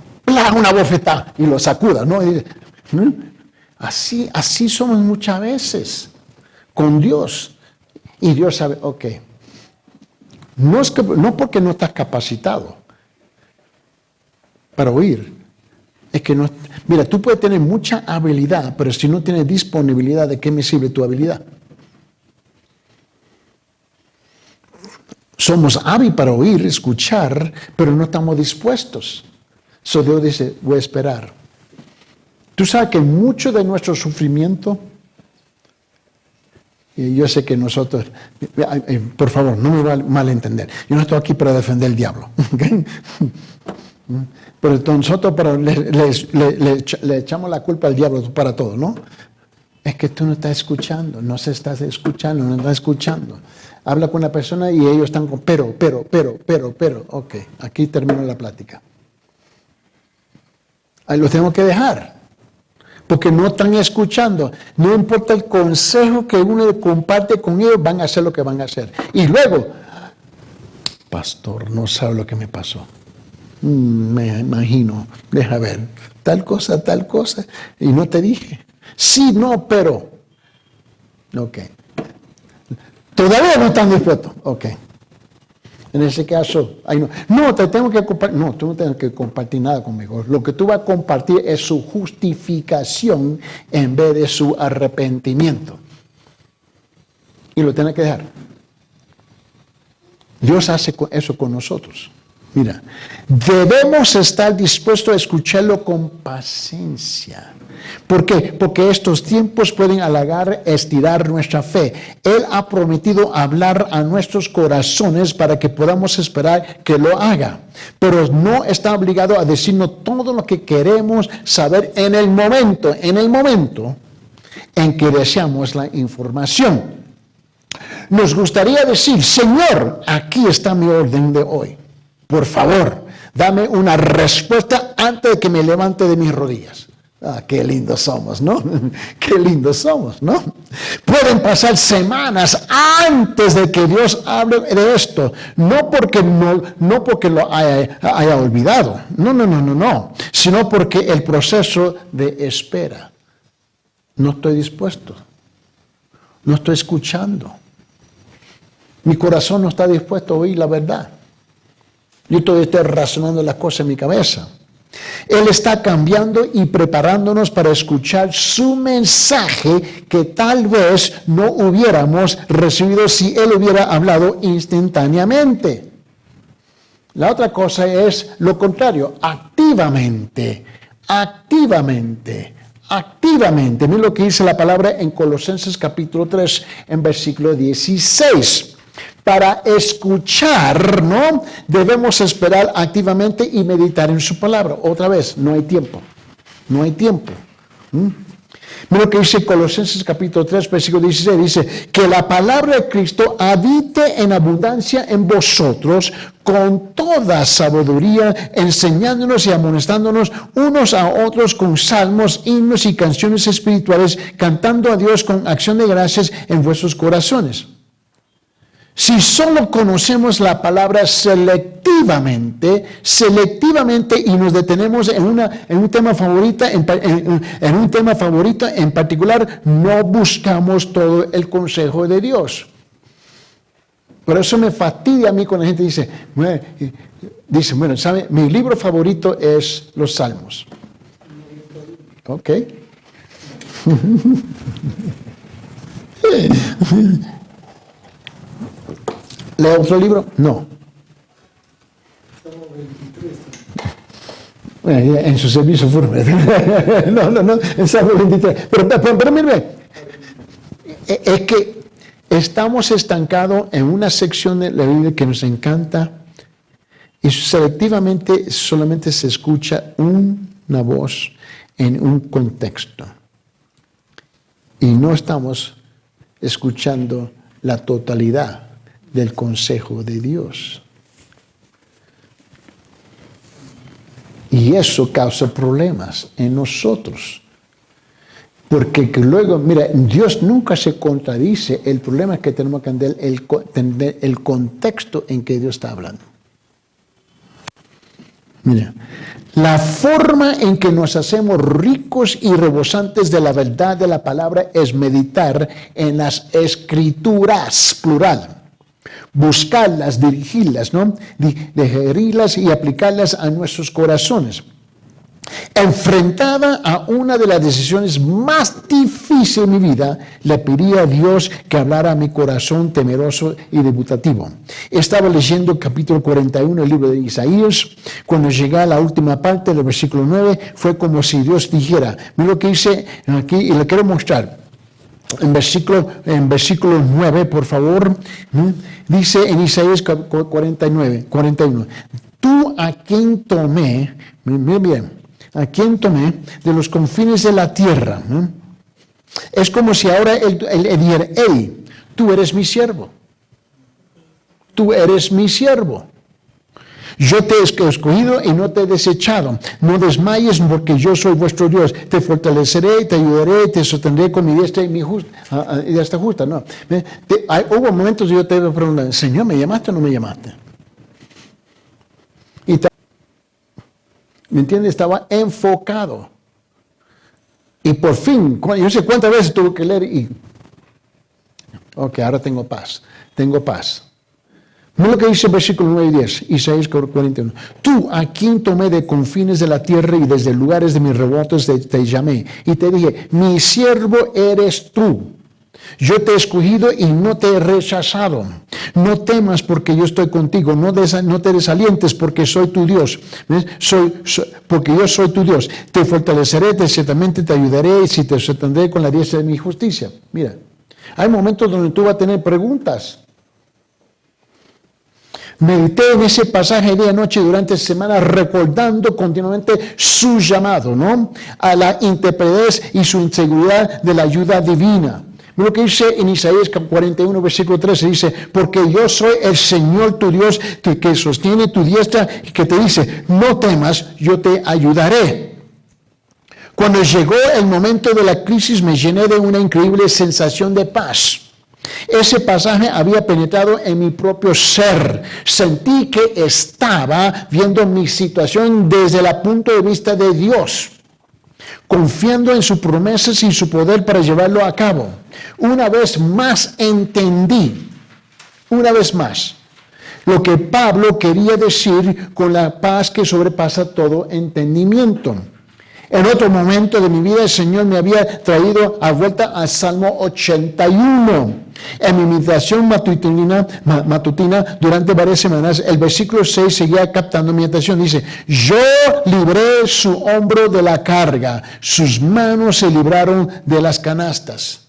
una bofetada y lo sacuda, ¿no? Y dice, así somos muchas veces con Dios. Y Dios sabe, ok, no porque no estás capacitado para oír, es que no. Mira, tú puedes tener mucha habilidad, pero si no tienes disponibilidad, ¿de qué me sirve tu habilidad? Somos hábiles para oír, escuchar, pero no estamos dispuestos. So Dios dice, voy a esperar. Tú sabes que mucho de nuestro sufrimiento, y yo sé que nosotros, por favor, no me va a malentender, yo no estoy aquí para defender el diablo, ¿okay? Pero nosotros le echamos la culpa al diablo para todo, ¿no? Es que tú no estás escuchando, no estás escuchando. Habla con una persona y ellos están con pero. Ok, aquí termina la plática. Ahí los tengo que dejar. Porque no están escuchando. No importa el consejo que uno comparte con ellos, van a hacer lo que van a hacer. Y luego, pastor, no sabe lo que me pasó. Me imagino, deja ver, tal cosa, y no te dije. Sí, no, pero. Ok. Todavía no están dispuestos. Ok. En ese caso, no, te tengo que compartir. No, tú no tienes que compartir nada conmigo. Lo que tú vas a compartir es su justificación en vez de su arrepentimiento. Y lo tienes que dejar. Dios hace eso con nosotros. Mira, debemos estar dispuestos a escucharlo con paciencia. ¿Por qué? Porque estos tiempos pueden estirar nuestra fe. Él ha prometido hablar a nuestros corazones para que podamos esperar que lo haga. Pero no está obligado a decirnos todo lo que queremos saber en el momento en que deseamos la información. Nos gustaría decir, Señor, aquí está mi orden de hoy. Por favor, dame una respuesta antes de que me levante de mis rodillas. Ah, qué lindos somos, ¿no? Qué lindos somos, ¿no? Pueden pasar semanas antes de que Dios hable de esto. No porque lo haya olvidado. No. Sino porque el proceso de espera. No estoy dispuesto. No estoy escuchando. Mi corazón no está dispuesto a oír la verdad. Yo todavía estoy razonando las cosas en mi cabeza. Él está cambiando y preparándonos para escuchar su mensaje que tal vez no hubiéramos recibido si Él hubiera hablado instantáneamente. La otra cosa es lo contrario, activamente. Miren lo que dice la palabra en Colosenses capítulo 3, en versículo 16. Para escuchar, ¿no? Debemos esperar activamente y meditar en su palabra. Otra vez, no hay tiempo. Mira lo que dice Colosenses capítulo 3, versículo 16. Dice, que la palabra de Cristo habite en abundancia en vosotros con toda sabiduría, enseñándonos y amonestándonos unos a otros con salmos, himnos y canciones espirituales, cantando a Dios con acción de gracias en vuestros corazones. Si solo conocemos la palabra selectivamente y nos detenemos en un tema favorito en particular, no buscamos todo el consejo de Dios. Por eso me fastidia a mí cuando la gente dice, bueno, ¿sabe? Mi libro favorito es los Salmos. Ok. ¿Lee otro libro? No. En su servicio fúnebre. No, en Salmo 23. Pero mire, es que estamos estancados en una sección de la Biblia que nos encanta y selectivamente solamente se escucha una voz en un contexto. Y no estamos escuchando la totalidad del consejo de Dios. Y eso causa problemas en nosotros. Porque que luego, mira, Dios nunca se contradice. El problema es que tenemos que entender el contexto en que Dios está hablando. Mira, la forma en que nos hacemos ricos y rebosantes de la verdad de la palabra es meditar en las escrituras, plural. Buscarlas, dirigirlas, ¿no? Digerirlas y aplicarlas a nuestros corazones. Enfrentada a una de las decisiones más difíciles de mi vida, le pedí a Dios que hablara a mi corazón temeroso y dubitativo. Estaba leyendo capítulo 41 del libro de Isaías. Cuando llegué a la última parte del versículo 9, fue como si Dios dijera, mira lo que dice aquí y le quiero mostrar. En versículo 9, por favor, dice en Isaías 41, tú a quien tomé, miren bien, a quien tomé de los confines de la tierra. Es como si ahora él dijera, hey, tú eres mi siervo. Tú eres mi siervo. Yo te he escogido y no te he desechado. No desmayes porque yo soy vuestro Dios. Te fortaleceré, te ayudaré, te sostendré con mi diestra y mi diestra justa. No. Hubo momentos que yo te pregunté, Señor, ¿me llamaste o no me llamaste? ¿Me entiendes? Estaba enfocado. Y por fin, yo sé cuántas veces tuve que leer y... Ok, ahora tengo paz. Tengo paz. Mira lo que dice el versículo 9 y 10, Isaías 41. Tú, a quien tomé de confines de la tierra y desde lugares de mis remotos te llamé. Y te dije, mi siervo eres tú. Yo te he escogido y no te he rechazado. No temas porque yo estoy contigo. No te desalientes porque soy tu Dios. Porque yo soy tu Dios. Te fortaleceré, ciertamente te ayudaré y si te sostendré con la diestra de mi justicia. Mira, hay momentos donde tú vas a tener preguntas. Medité en ese pasaje día y noche durante la semana recordando continuamente su llamado, ¿no? A la intrepidez y su inseguridad de la ayuda divina. Lo que dice en Isaías 41, versículo 13, dice, porque yo soy el Señor tu Dios que sostiene tu diestra y que te dice, no temas, yo te ayudaré. Cuando llegó el momento de la crisis me llené de una increíble sensación de paz. Ese pasaje había penetrado en mi propio ser. Sentí que estaba viendo mi situación desde el punto de vista de Dios, confiando en sus promesas y su poder para llevarlo a cabo. Una vez más entendí, lo que Pablo quería decir con la paz que sobrepasa todo entendimiento. En otro momento de mi vida el Señor me había traído a vuelta al Salmo 81. En mi meditación matutina durante varias semanas, el versículo 6 seguía captando mi atención. Dice, yo libré su hombro de la carga, sus manos se libraron de las canastas.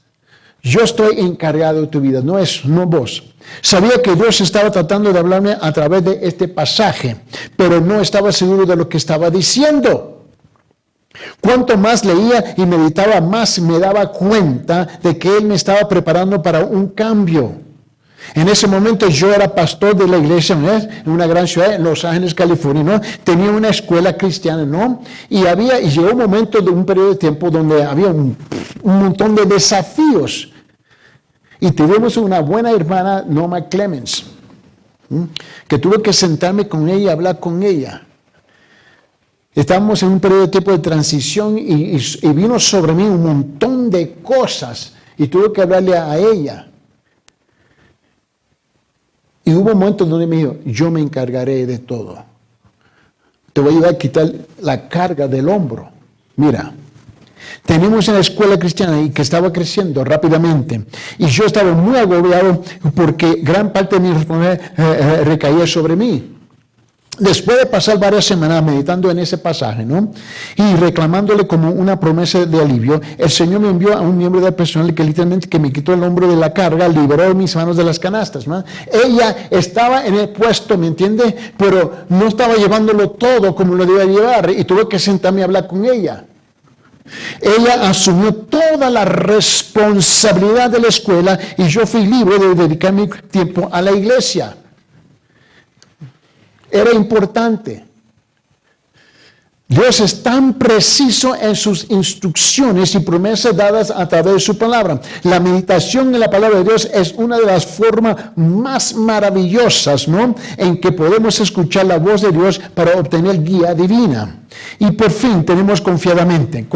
Yo estoy encargado de tu vida, no vos. Sabía que Dios estaba tratando de hablarme a través de este pasaje, pero no estaba seguro de lo que estaba diciendo. Cuanto más leía y meditaba, más me daba cuenta de que Él me estaba preparando para un cambio. En ese momento yo era pastor de la iglesia, ¿no? En una gran ciudad, en Los Ángeles, California, ¿no? Tenía una escuela cristiana, ¿no? Y llegó un momento de un periodo de tiempo donde había un montón de desafíos. Y tuvimos una buena hermana, Norma Clemens, que tuve que sentarme con ella y hablar con ella. Estábamos en un periodo de tiempo de transición y vino sobre mí un montón de cosas y tuve que hablarle a ella. Y hubo momentos donde me dijo, yo me encargaré de todo. Te voy a ayudar a quitar la carga del hombro. Mira, tenemos una escuela cristiana y que estaba creciendo rápidamente. Y yo estaba muy agobiado porque gran parte de mi responsabilidad recaía sobre mí. Después de pasar varias semanas meditando en ese pasaje, ¿no? Y reclamándole como una promesa de alivio, el Señor me envió a un miembro del personal que literalmente que me quitó el hombro de la carga, liberó mis manos de las canastas, ¿no? Ella estaba en el puesto, ¿me entiende? Pero no estaba llevándolo todo como lo debía llevar y tuve que sentarme a hablar con ella. Ella asumió toda la responsabilidad de la escuela y yo fui libre de dedicar mi tiempo a la iglesia. Era importante. Dios es tan preciso en sus instrucciones y promesas dadas a través de su palabra. La meditación en la palabra de Dios es una de las formas más maravillosas, ¿no?, en que podemos escuchar la voz de Dios para obtener guía divina. Y por fin tenemos confiadamente.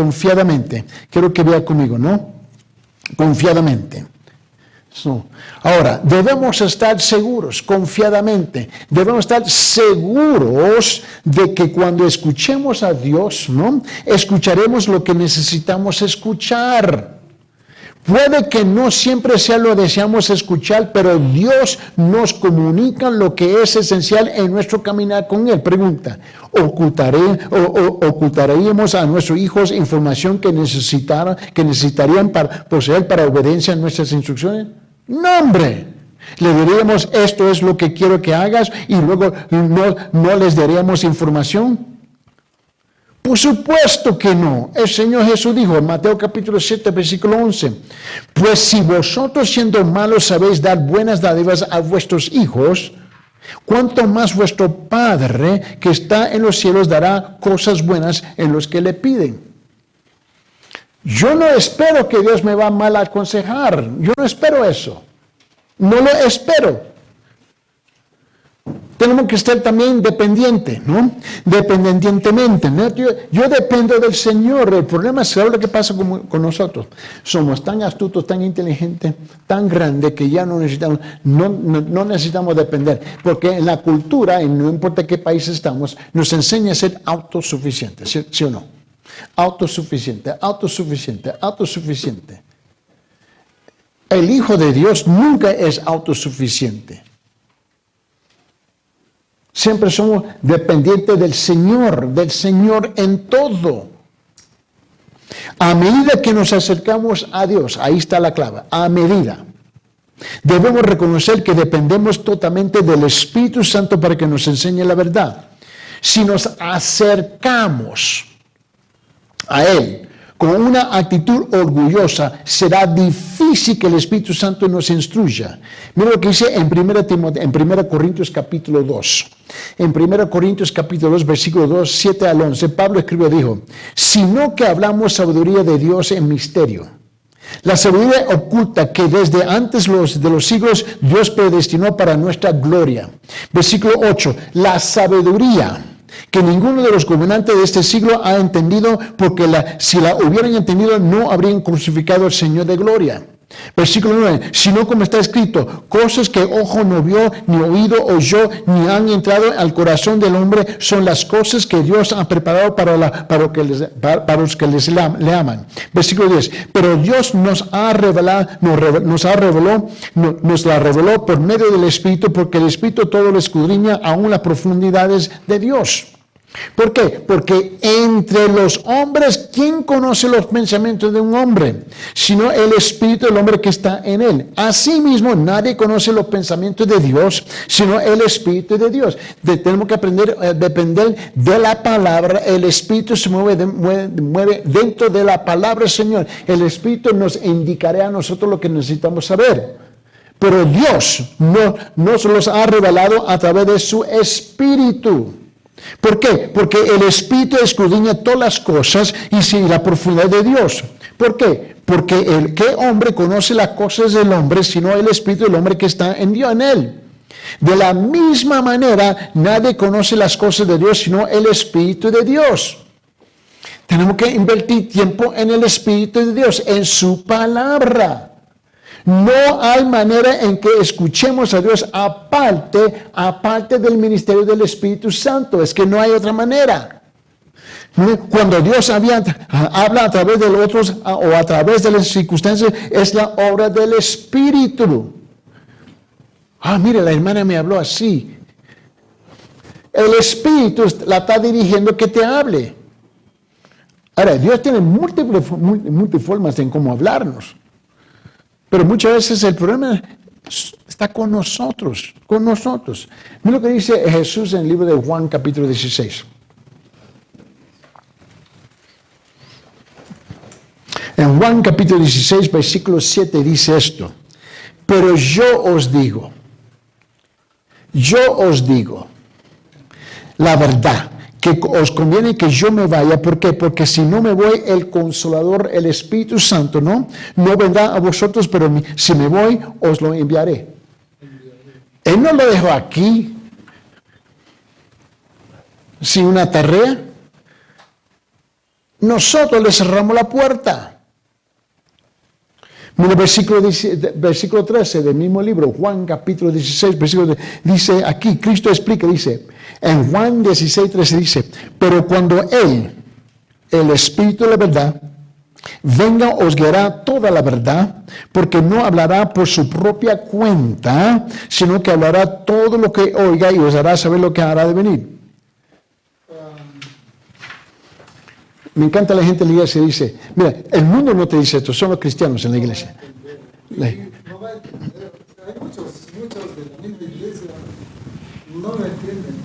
Quiero que vea conmigo, ¿no? Confiadamente. Ahora, debemos estar seguros, confiadamente, debemos estar seguros de que cuando escuchemos a Dios, ¿no?, escucharemos lo que necesitamos escuchar. Puede que no siempre sea lo que deseamos escuchar, pero Dios nos comunica lo que es esencial en nuestro caminar con Él. Pregunta, ¿ocultaríamos a nuestros hijos información que necesitarían para poseer para obediencia a nuestras instrucciones? No, hombre. Le diríamos, esto es lo que quiero que hagas, y luego no les daríamos información. Por supuesto que no. El Señor Jesús dijo en Mateo capítulo 7, versículo 11, pues si vosotros siendo malos sabéis dar buenas dádivas a vuestros hijos, cuánto más vuestro Padre que está en los cielos dará cosas buenas en los que le piden. Yo no espero que Dios me va a mal aconsejar. Yo no espero eso. No lo espero. Tenemos que estar también dependientes, ¿no? Dependientemente, ¿no? Yo dependo del Señor. El problema es lo que pasa con nosotros. Somos tan astutos, tan inteligentes, tan grandes que ya no necesitamos depender. Porque en la cultura, y no importa qué país estamos, nos enseña a ser autosuficientes, ¿sí o no? Autosuficiente. El Hijo de Dios nunca es autosuficiente. Siempre somos dependientes del Señor en todo. A medida que nos acercamos a Dios, ahí está la clave, a medida. Debemos reconocer que dependemos totalmente del Espíritu Santo para que nos enseñe la verdad. Si nos acercamos a Él con una actitud orgullosa, será difícil que el Espíritu Santo nos instruya. Mira lo que dice en 1 Corintios capítulo 2. En 1 Corintios capítulo 2, versículo 2, 7 al 11, Pablo escribió, dijo, sino que hablamos sabiduría de Dios en misterio. La sabiduría oculta que desde antes de los siglos Dios predestinó para nuestra gloria. Versículo 8, la sabiduría que ninguno de los gobernantes de este siglo ha entendido, porque si la hubieran entendido no habrían crucificado al Señor de gloria. Versículo 9, sino como está escrito, cosas que ojo no vio, ni oído oyó, ni han entrado al corazón del hombre, son las cosas que Dios ha preparado para los que le aman. Versículo 10, pero Dios nos la reveló por medio del Espíritu, porque el Espíritu todo lo escudriña aún las profundidades de Dios. ¿Por qué? Porque entre los hombres, ¿quién conoce los pensamientos de un hombre? Sino el Espíritu del hombre que está en él. Asimismo, nadie conoce los pensamientos de Dios, sino el Espíritu de Dios. Tenemos que aprender a depender de la palabra. El Espíritu se mueve dentro de la palabra, Señor. El Espíritu nos indicará a nosotros lo que necesitamos saber. Pero Dios nos los ha revelado a través de su Espíritu. ¿Por qué? Porque el Espíritu escudriña todas las cosas y sigue la profundidad de Dios. ¿Por qué? Porque ¿qué hombre conoce las cosas del hombre sino el Espíritu del hombre que está en Dios, en él? De la misma manera, nadie conoce las cosas de Dios sino el Espíritu de Dios. Tenemos que invertir tiempo en el Espíritu de Dios, en su palabra. No hay manera en que escuchemos a Dios aparte del ministerio del Espíritu Santo. Es que no hay otra manera. Cuando Dios habla a través de otros o a través de las circunstancias, es la obra del Espíritu. Mire, la hermana me habló así. El Espíritu la está dirigiendo que te hable. Ahora, Dios tiene múltiples formas en cómo hablarnos. Pero muchas veces el problema está con nosotros. Mira lo que dice Jesús en el libro de Juan, capítulo 16. En Juan, capítulo 16, versículo 7, dice esto. Pero yo os digo, la verdad, que os conviene que yo me vaya. ¿Por qué? Porque si no me voy, el Consolador, el Espíritu Santo, no vendrá a vosotros, pero si me voy, os lo enviaré. Él no lo dejó aquí sin una tarea. Nosotros le cerramos la puerta. Mira, versículo 13 del mismo libro, Juan capítulo 16, versículo 13, dice aquí, Cristo explica, dice, en Juan 16, 13 dice, pero cuando Él, el Espíritu de la verdad, venga, os guiará toda la verdad, porque no hablará por su propia cuenta, sino que hablará todo lo que oiga y os hará saber lo que hará de venir. Me encanta la gente en la iglesia que dice, mira, el mundo no te dice esto, son los cristianos en la iglesia. No va a entender. Hay muchos de la misma iglesia no lo entienden.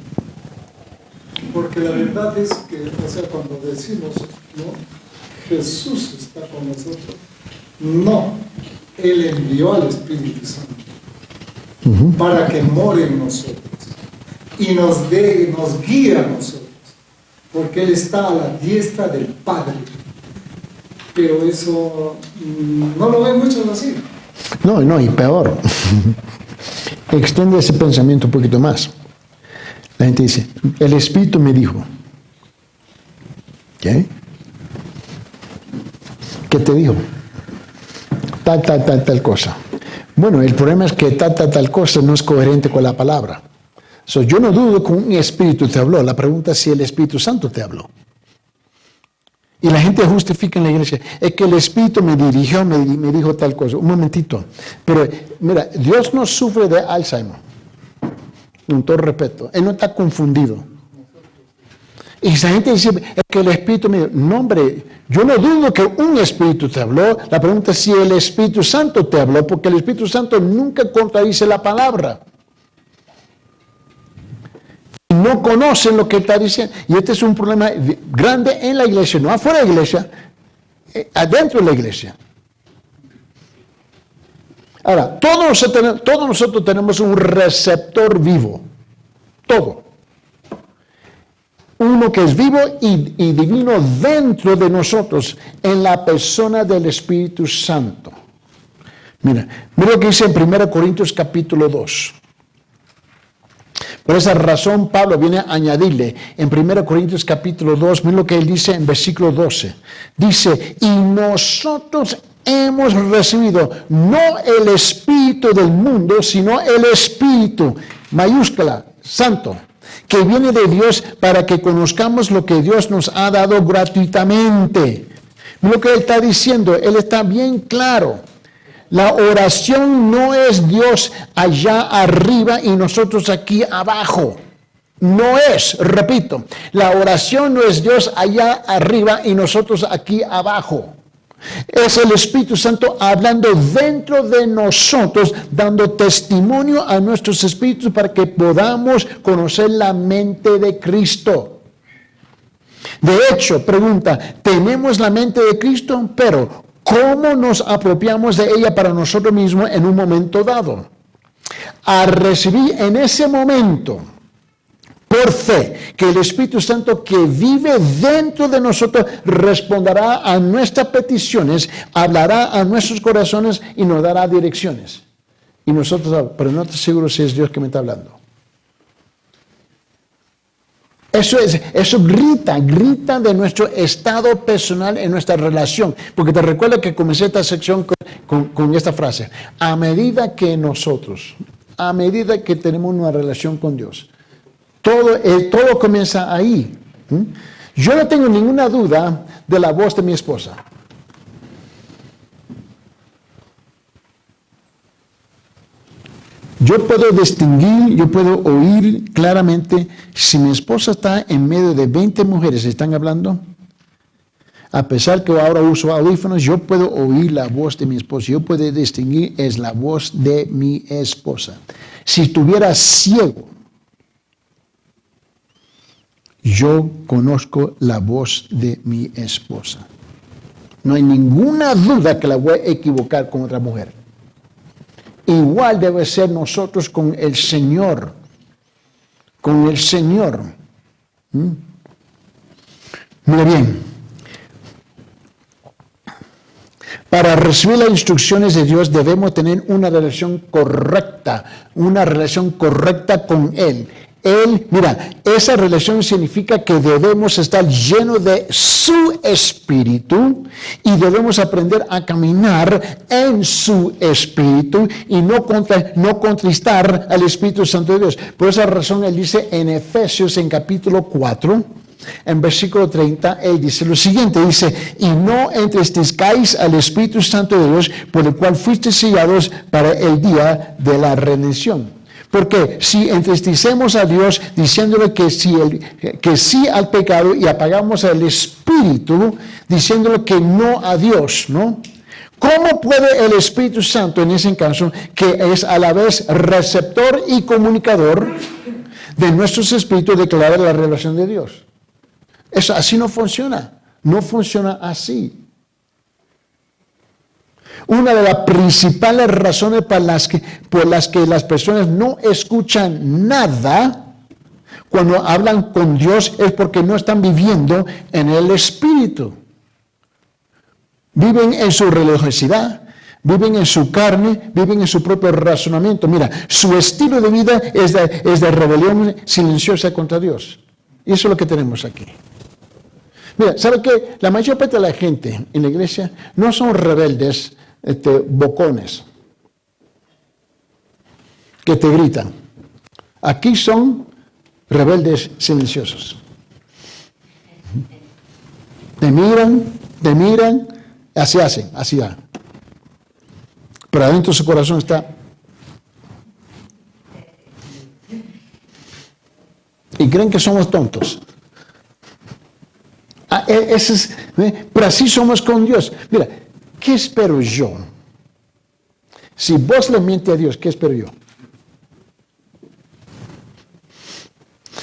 Porque la verdad es que, o sea, cuando decimos, ¿no? Jesús está con nosotros, no, Él envió al Espíritu Santo para que more en nosotros y nos guíe a nosotros. Porque Él está a la diestra del Padre. Pero eso no lo ven muchos así. No, y peor. Extiende ese pensamiento un poquito más. La gente dice, el Espíritu me dijo. ¿Qué? ¿Qué te dijo? Tal cosa. Bueno, el problema es que tal cosa no es coherente con la palabra. Yo no dudo que un espíritu te habló. La pregunta es si el Espíritu Santo te habló. Y la gente justifica en la iglesia. Es que el Espíritu me dirigió, me dijo tal cosa. Un momentito. Pero mira, Dios no sufre de Alzheimer. Con todo respeto. Él no está confundido. Y esa gente dice, es que el Espíritu me dijo. No, hombre, yo no dudo que un Espíritu te habló. La pregunta es si el Espíritu Santo te habló. Porque el Espíritu Santo nunca contradice la palabra. No conocen lo que está diciendo. Y este es un problema grande en la iglesia, no afuera de la iglesia, adentro de la iglesia. Ahora, todos nosotros tenemos un receptor vivo. Todo. Uno que es vivo y divino dentro de nosotros, en la persona del Espíritu Santo. Mira lo que dice en 1 Corintios capítulo 2. Por esa razón, Pablo viene a añadirle en 1 Corintios capítulo 2, mira lo que él dice en versículo 12. Dice, y nosotros hemos recibido no el Espíritu del mundo, sino el Espíritu, mayúscula, santo, que viene de Dios para que conozcamos lo que Dios nos ha dado gratuitamente. Mira lo que él está diciendo, él está bien claro. La oración no es Dios allá arriba y nosotros aquí abajo. No es, repito, la oración no es Dios allá arriba y nosotros aquí abajo. Es el Espíritu Santo hablando dentro de nosotros, dando testimonio a nuestros espíritus para que podamos conocer la mente de Cristo. De hecho, pregunta, ¿tenemos la mente de Cristo? Pero ¿cómo nos apropiamos de ella para nosotros mismos en un momento dado? A recibir en ese momento, por fe, que el Espíritu Santo que vive dentro de nosotros responderá a nuestras peticiones, hablará a nuestros corazones y nos dará direcciones. Y nosotros, pero no estoy seguro si es Dios que me está hablando. Eso grita de nuestro estado personal en nuestra relación. Porque te recuerdo que comencé esta sección con esta frase. A medida que tenemos una relación con Dios, todo comienza ahí. Yo no tengo ninguna duda de la voz de mi esposa. Yo puedo distinguir, yo puedo oír claramente si mi esposa está en medio de 20 mujeres que están hablando. A pesar que ahora uso audífonos, yo puedo oír la voz de mi esposa. Yo puedo distinguir, es la voz de mi esposa. Si estuviera ciego, yo conozco la voz de mi esposa. No hay ninguna duda que la voy a equivocar con otra mujer. Igual debe ser nosotros con el Señor. Con el Señor. Mira bien. Para recibir las instrucciones de Dios debemos tener una relación correcta con Él. Mira, esa relación significa que debemos estar llenos de su espíritu y debemos aprender a caminar en su espíritu y no contristar al Espíritu Santo de Dios. Por esa razón Él dice en Efesios en capítulo 4, en versículo 30, Él dice lo siguiente, dice, y no entristezcáis al Espíritu Santo de Dios, por el cual fuisteis sellados para el día de la redención. Porque si entristecemos a Dios diciéndole que sí al pecado y apagamos al Espíritu diciéndole que no a Dios, ¿no? ¿Cómo puede el Espíritu Santo en ese caso, que es a la vez receptor y comunicador de nuestros espíritus, declarar la revelación de Dios? Eso así no funciona así. Una de las principales razones por las que las personas no escuchan nada cuando hablan con Dios es porque no están viviendo en el Espíritu. Viven en su religiosidad, viven en su carne, viven en su propio razonamiento. Mira, su estilo de vida es de rebelión silenciosa contra Dios. Y eso es lo que tenemos aquí. Mira, ¿sabe qué? La mayor parte de la gente en la iglesia no son rebeldes, bocones, que te gritan. Aquí son rebeldes silenciosos. Te miran, así hacen, así van. Pero adentro de su corazón está. Y creen que somos tontos. Pero así somos con Dios. Mira, ¿qué espero yo? Si vos le mientes a Dios, ¿qué espero yo?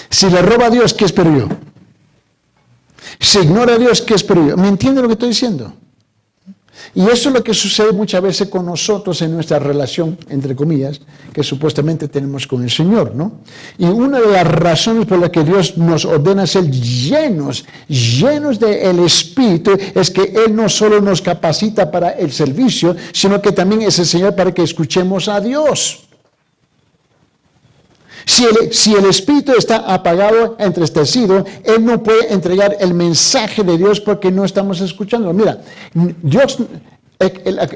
Si le roba a Dios, ¿qué espero yo? Si ignora a Dios, ¿qué espero yo? ¿Me entiende lo que estoy diciendo? Y eso es lo que sucede muchas veces con nosotros en nuestra relación, entre comillas, que supuestamente tenemos con el Señor, ¿no? Y una de las razones por las que Dios nos ordena ser llenos del Espíritu es que Él no solo nos capacita para el servicio, sino que también es el Señor para que escuchemos a Dios. Si el Espíritu está apagado, entristecido, Él no puede entregar el mensaje de Dios porque no estamos escuchando. Mira,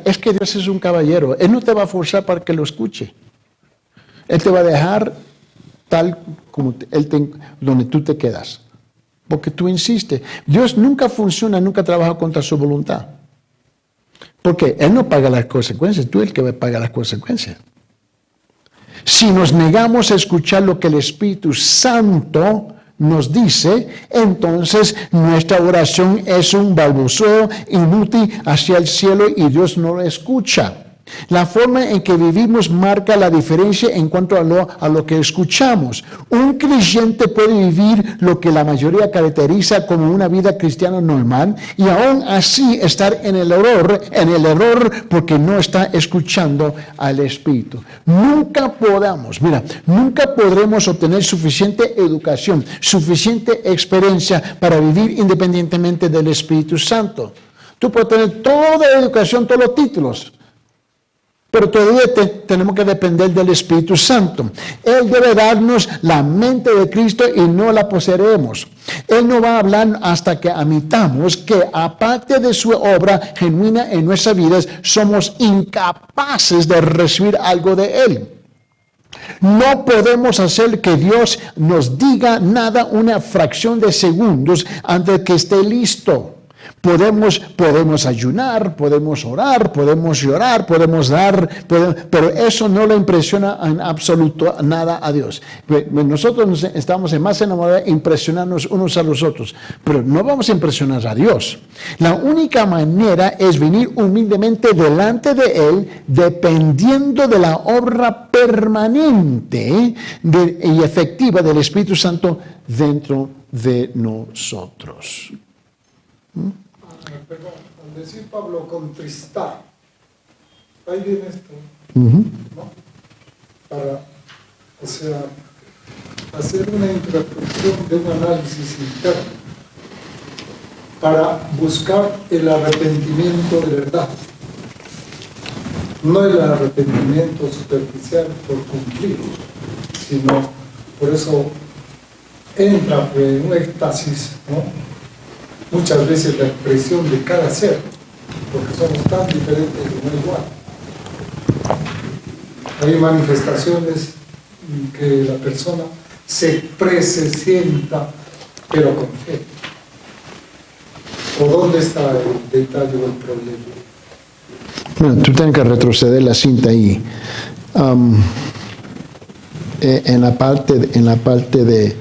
es que Dios es un caballero. Él no te va a forzar para que lo escuche. Él te va a dejar tal como donde tú te quedas. Porque tú insistes. Dios nunca trabaja contra su voluntad. Porque Él no paga las consecuencias, tú eres el que paga las consecuencias. Si nos negamos a escuchar lo que el Espíritu Santo nos dice, entonces nuestra oración es un balbuceo inútil hacia el cielo y Dios no lo escucha. La forma en que vivimos marca la diferencia en cuanto a lo que escuchamos. Un creyente puede vivir lo que la mayoría caracteriza como una vida cristiana normal y aún así estar en el error porque no está escuchando al Espíritu. Nunca podremos obtener suficiente educación, suficiente experiencia para vivir independientemente del Espíritu Santo. Tú puedes tener toda la educación, todos los títulos, pero todavía tenemos que depender del Espíritu Santo. Él debe darnos la mente de Cristo y no la poseeremos. Él no va a hablar hasta que admitamos que aparte de su obra genuina en nuestras vidas, somos incapaces de recibir algo de Él. No podemos hacer que Dios nos diga nada una fracción de segundos antes de que esté listo. Podemos ayunar, podemos orar, podemos llorar, podemos dar, pero eso no le impresiona en absoluto nada a Dios. Nosotros estamos más enamorados de impresionarnos unos a los otros, pero no vamos a impresionar a Dios. La única manera es venir humildemente delante de Él, dependiendo de la obra permanente y efectiva del Espíritu Santo dentro de nosotros. Perdón, al decir Pablo contristar, ahí viene esto, ¿no? Para, hacer una introspección de un análisis interno. para buscar el arrepentimiento de verdad. No el arrepentimiento superficial por cumplir, sino por eso entra en un éxtasis, ¿no? Muchas veces la expresión de cada ser, porque somos tan diferentes y no igual. Hay manifestaciones que la persona se exprese, sienta, pero con fe. ¿Por dónde está el detalle o el problema? Bueno, tú tienes que retroceder la cinta ahí. En la parte de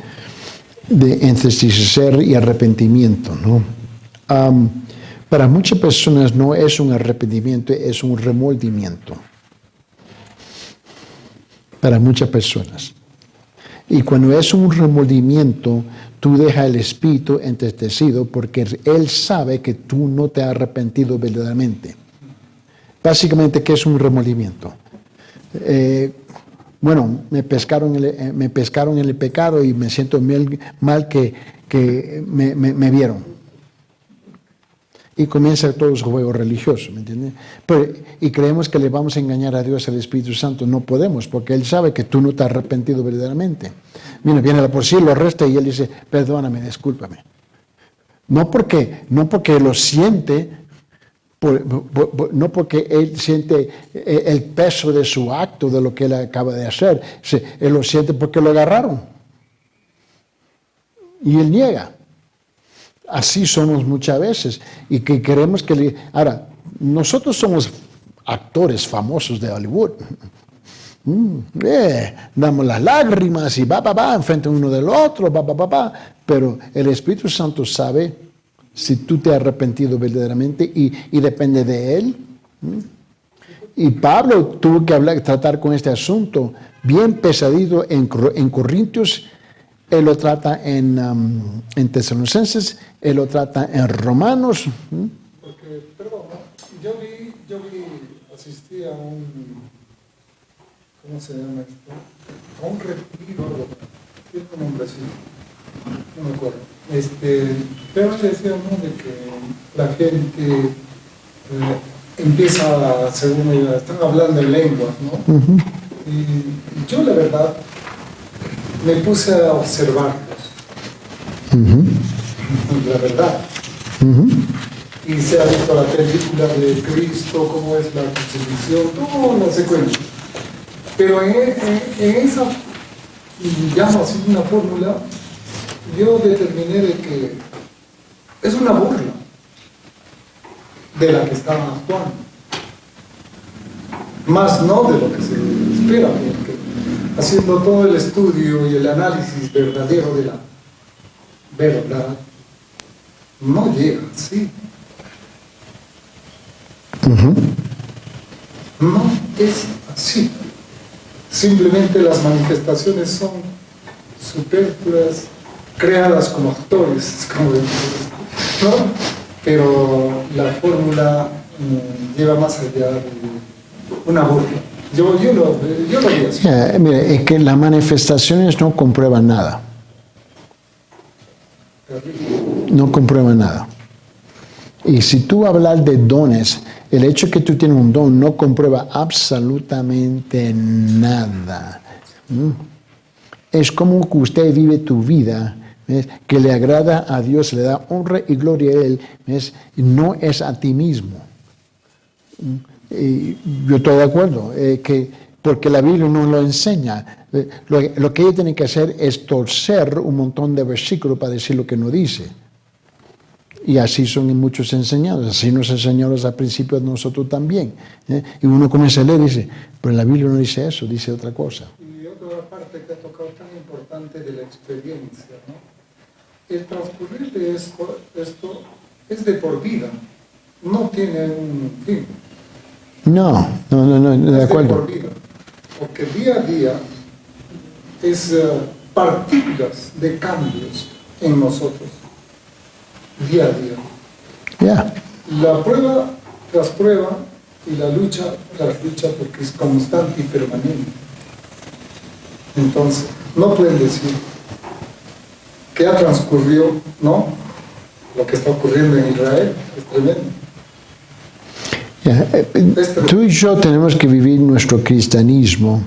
entristecer y arrepentimiento, ¿no? Para muchas personas no es un arrepentimiento, es un remordimiento. Para muchas personas. Y cuando es un remordimiento, tú dejas el espíritu entristecido porque él sabe que tú no te has arrepentido verdaderamente. Básicamente, ¿qué es un remordimiento? Bueno, me pescaron en el pecado y me siento mal que me vieron. Y comienza todo su juego religioso, ¿me entiendes? Y creemos que le vamos a engañar a Dios, al Espíritu Santo. No podemos, porque Él sabe que tú no te has arrepentido verdaderamente. Viene la policía, lo arresta y Él dice, perdóname, discúlpame. No porque lo siente, no porque Él siente el peso de su acto, de lo que Él acaba de hacer. Él lo siente porque lo agarraron. Y Él niega. Así somos muchas veces y que queremos que Ahora, nosotros somos actores famosos de Hollywood. Damos las lágrimas y enfrente uno del otro, pero el Espíritu Santo sabe si tú te has arrepentido verdaderamente y depende de Él. Y Pablo tuvo que tratar con este asunto bien pesadito en Corintios. Él lo trata en Tesalonicenses, él lo trata en Romanos. Porque, perdón, yo asistí a ¿cómo se llama esto? A un retiro, tiene un nombre así, no me acuerdo. Pero decía, ¿no?, de que la gente empieza, según ella, están hablando en lenguas, ¿no? Y yo, la verdad, me puse a observarlos, la verdad. Y se ha visto la película de Cristo, cómo es la crucifixión, toda la secuencia. Pero en esa, llamo así una fórmula, yo determiné de que es una burla de la que estaban actuando, más no de lo que se espera, porque haciendo todo el estudio y el análisis verdadero de la verdad, no llega así. No es así. Simplemente las manifestaciones son superfluas, creadas como actores, como ¿no? Pero la fórmula lleva más allá de una burla. Yo lo vi así. Mire, es que las manifestaciones no comprueban nada. No comprueban nada. Y si tú hablas de dones, el hecho de que tú tienes un don no comprueba absolutamente nada. Es como que usted vive tu vida, ¿ves?, que le agrada a Dios, le da honra y gloria a Él, ¿ves?, no es a ti mismo. Y yo estoy de acuerdo, porque la Biblia no lo enseña. Lo que ellos tienen que hacer es torcer un montón de versículos para decir lo que no dice. Y así son muchos enseñados, así nos enseñaron al principio nosotros también. Y uno comienza a leer y dice, pero la Biblia no dice eso, dice otra cosa. Y otra parte que ha tocado tan importante de la experiencia, ¿no? El transcurrir de esto es de por vida, no tiene un fin. No, de acuerdo. Es de por vida, porque día a día es partículas de cambios en nosotros. Día a día. Yeah. La prueba tras prueba y la lucha tras lucha, porque es constante y permanente. Entonces, no pueden decir que ya transcurrió, ¿no?, lo que está ocurriendo en Israel es tremendo. Tú y yo tenemos que vivir nuestro cristianismo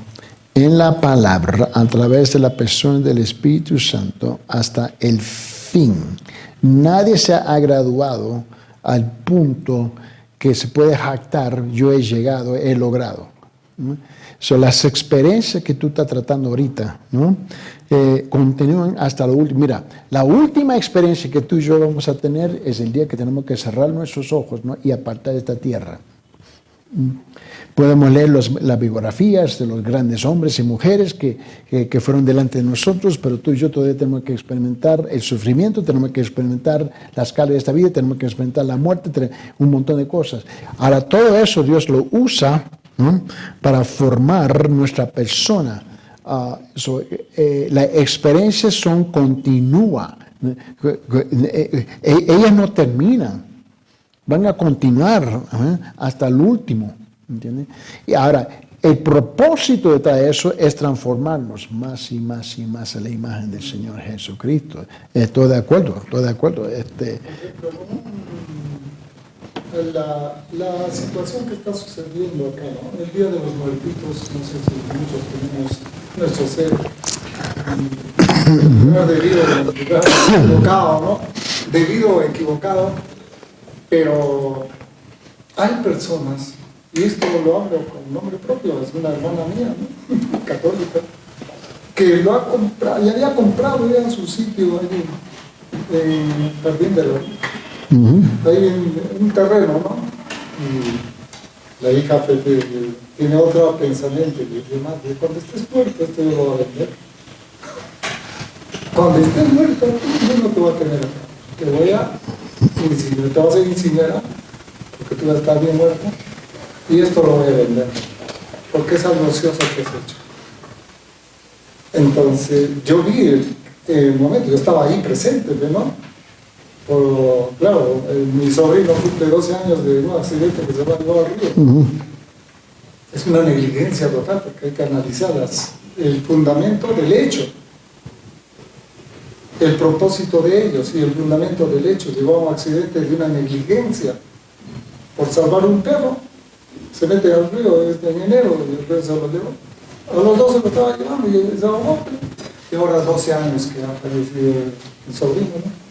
en la palabra a través de la persona del Espíritu Santo hasta el fin. Nadie se ha graduado al punto que se puede jactar, yo he llegado, he logrado, ¿no? Son las experiencias que tú estás tratando ahorita, ¿no? Continúan hasta lo último. Mira, la última experiencia que tú y yo vamos a tener es el día que tenemos que cerrar nuestros ojos, ¿no? Y apartar esta tierra. Podemos leer las biografías de los grandes hombres y mujeres que fueron delante de nosotros, pero tú y yo todavía tenemos que experimentar el sufrimiento, tenemos que experimentar la escala de esta vida, tenemos que experimentar la muerte, un montón de cosas. Ahora, todo eso Dios lo usa, ¿no? Para formar nuestra persona. Las experiencias son continuas. Ellas no terminan. Van a continuar hasta el último, ¿entiendes? Y ahora, el propósito de todo eso es transformarnos más y más y más a la imagen del Señor Jesucristo. Estoy de acuerdo, estoy de acuerdo. La situación que está sucediendo acá, ¿no? El Día de los Muertitos, no sé si muchos tenemos nuestro ser equivocado, ¿no? Debido o equivocado. Pero hay personas, y esto lo hablo con nombre propio, es una hermana mía, ¿no? Católica, que lo ha comprado, y había comprado ya en su sitio ahí en Jardín de la ahí en un terreno, ¿no? Y la hija tiene otro pensamiento, y dice, madre, cuando estés muerto, esto yo lo voy a vender. Cuando estés muerto, yo no te voy a tener acá, te voy a incinerar, te vas a incinerar, porque tú vas a estar bien muerto, y esto lo voy a vender, porque es algo ocioso que has hecho. Entonces, yo vi el momento, yo estaba ahí presente, ¿no? Pero, claro, mi sobrino cumple 12 años de un accidente que se va a llevar al río. Es una negligencia total, porque hay que analizar el fundamento del hecho. El propósito de ellos y el fundamento del hecho llevó a un accidente de una negligencia. Por salvar un perro, se mete al río en enero y el río se lo llevó. A los 12 lo estaba llevando y se ahogó. Y ahora 12 años que ha fallecido el sobrino, ¿no?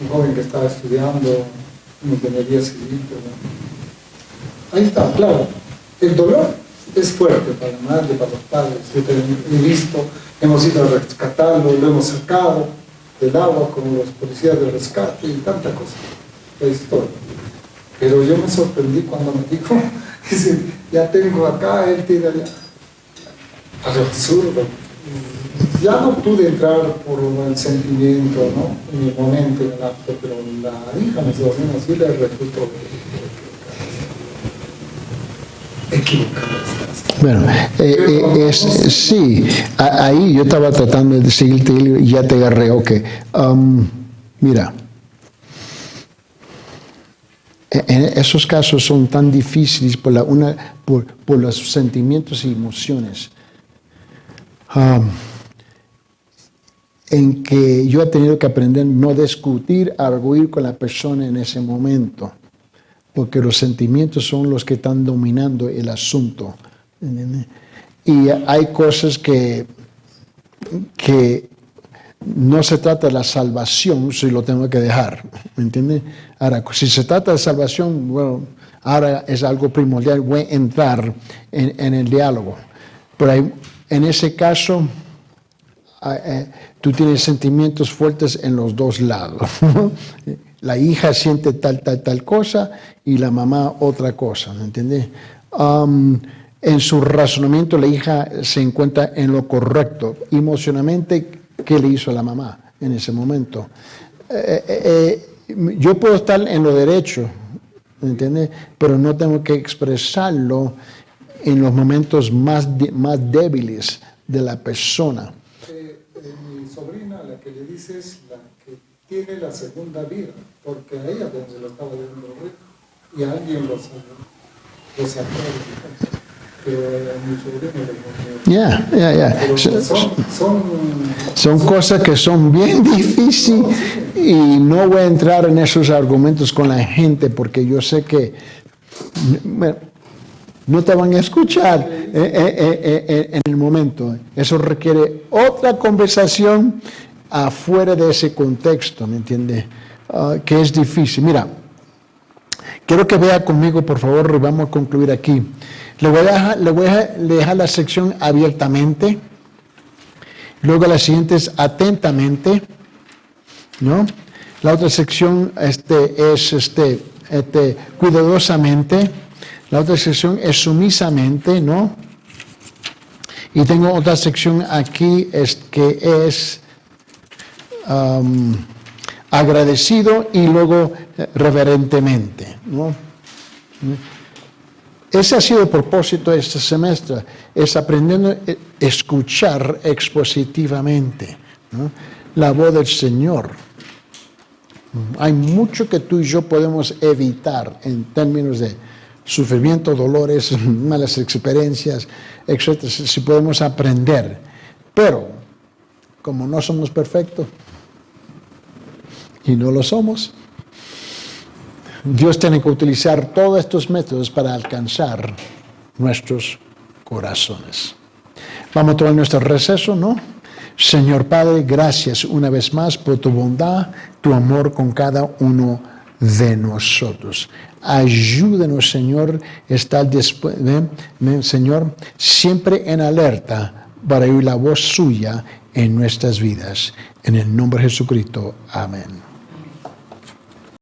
Un joven que estaba estudiando ingeniería civil. ¿No? Ahí está, claro. El dolor es fuerte para la madre, para los padres. Yo he visto, hemos ido a rescatarlo, lo hemos sacado del agua con los policías de rescate y tanta cosa. La historia. Pero yo me sorprendí cuando me dijo, dice, ya tengo acá, él tiene allá. Algo absurdo. Ya no pude entrar por el sentimiento, ¿no? En el momento, en el acto, pero la hija, mi sobrina, sí le resultó equivocada. Bueno, sí, ahí yo estaba tratando de seguirte y ya te agarré, ok. Mira, en esos casos son tan difíciles por los sentimientos y emociones. En que yo he tenido que aprender a no discutir, a arguir con la persona en ese momento, porque los sentimientos son los que están dominando el asunto. ¿Entiendes? Y hay cosas que no se trata de la salvación, si lo tengo que dejar, ¿me entiendes? Ahora, si se trata de salvación, bueno, ahora es algo primordial, voy a entrar en el diálogo. Pero en ese caso, tú tienes sentimientos fuertes en los dos lados, ¿no? La hija siente tal cosa y la mamá otra cosa, ¿me entiendes? En su razonamiento la hija se encuentra en lo correcto. Emocionalmente, ¿qué le hizo a la mamá en ese momento? Yo puedo estar en lo derecho, ¿me entiendes? Pero no tengo que expresarlo en los momentos más débiles de la persona. Mi sobrina, la que le dices, la que tiene la segunda vida, porque a ella se lo estaba dando y a alguien lo sacó de pero a mi sobrina le Son cosas que son bien difíciles Y no voy a entrar en esos argumentos con la gente porque yo sé que no te van a escuchar en el momento. Eso requiere otra conversación afuera de ese contexto, ¿me entiende? Que es difícil. Mira, quiero que vea conmigo, por favor, y vamos a concluir aquí. Le voy a dejar la sección abiertamente. Luego la siguiente es atentamente, ¿no? La otra sección es cuidadosamente. La otra sección es sumisamente, ¿no? Y tengo otra sección aquí que es agradecido y luego reverentemente, ¿no? Ese ha sido el propósito de este semestre, es aprendiendo a escuchar expositivamente, ¿no? La voz del Señor. Hay mucho que tú y yo podemos evitar en términos de sufrimiento, dolores, malas experiencias, etc. Si podemos aprender. Pero, como no somos perfectos, y no lo somos, Dios tiene que utilizar todos estos métodos para alcanzar nuestros corazones. Vamos a tomar nuestro receso, ¿no? Señor Padre, gracias una vez más por tu bondad, tu amor con cada uno de nosotros. Ayúdenos, Señor, estar Señor, siempre en alerta para oír la voz suya en nuestras vidas. En el nombre de Jesucristo. Amén.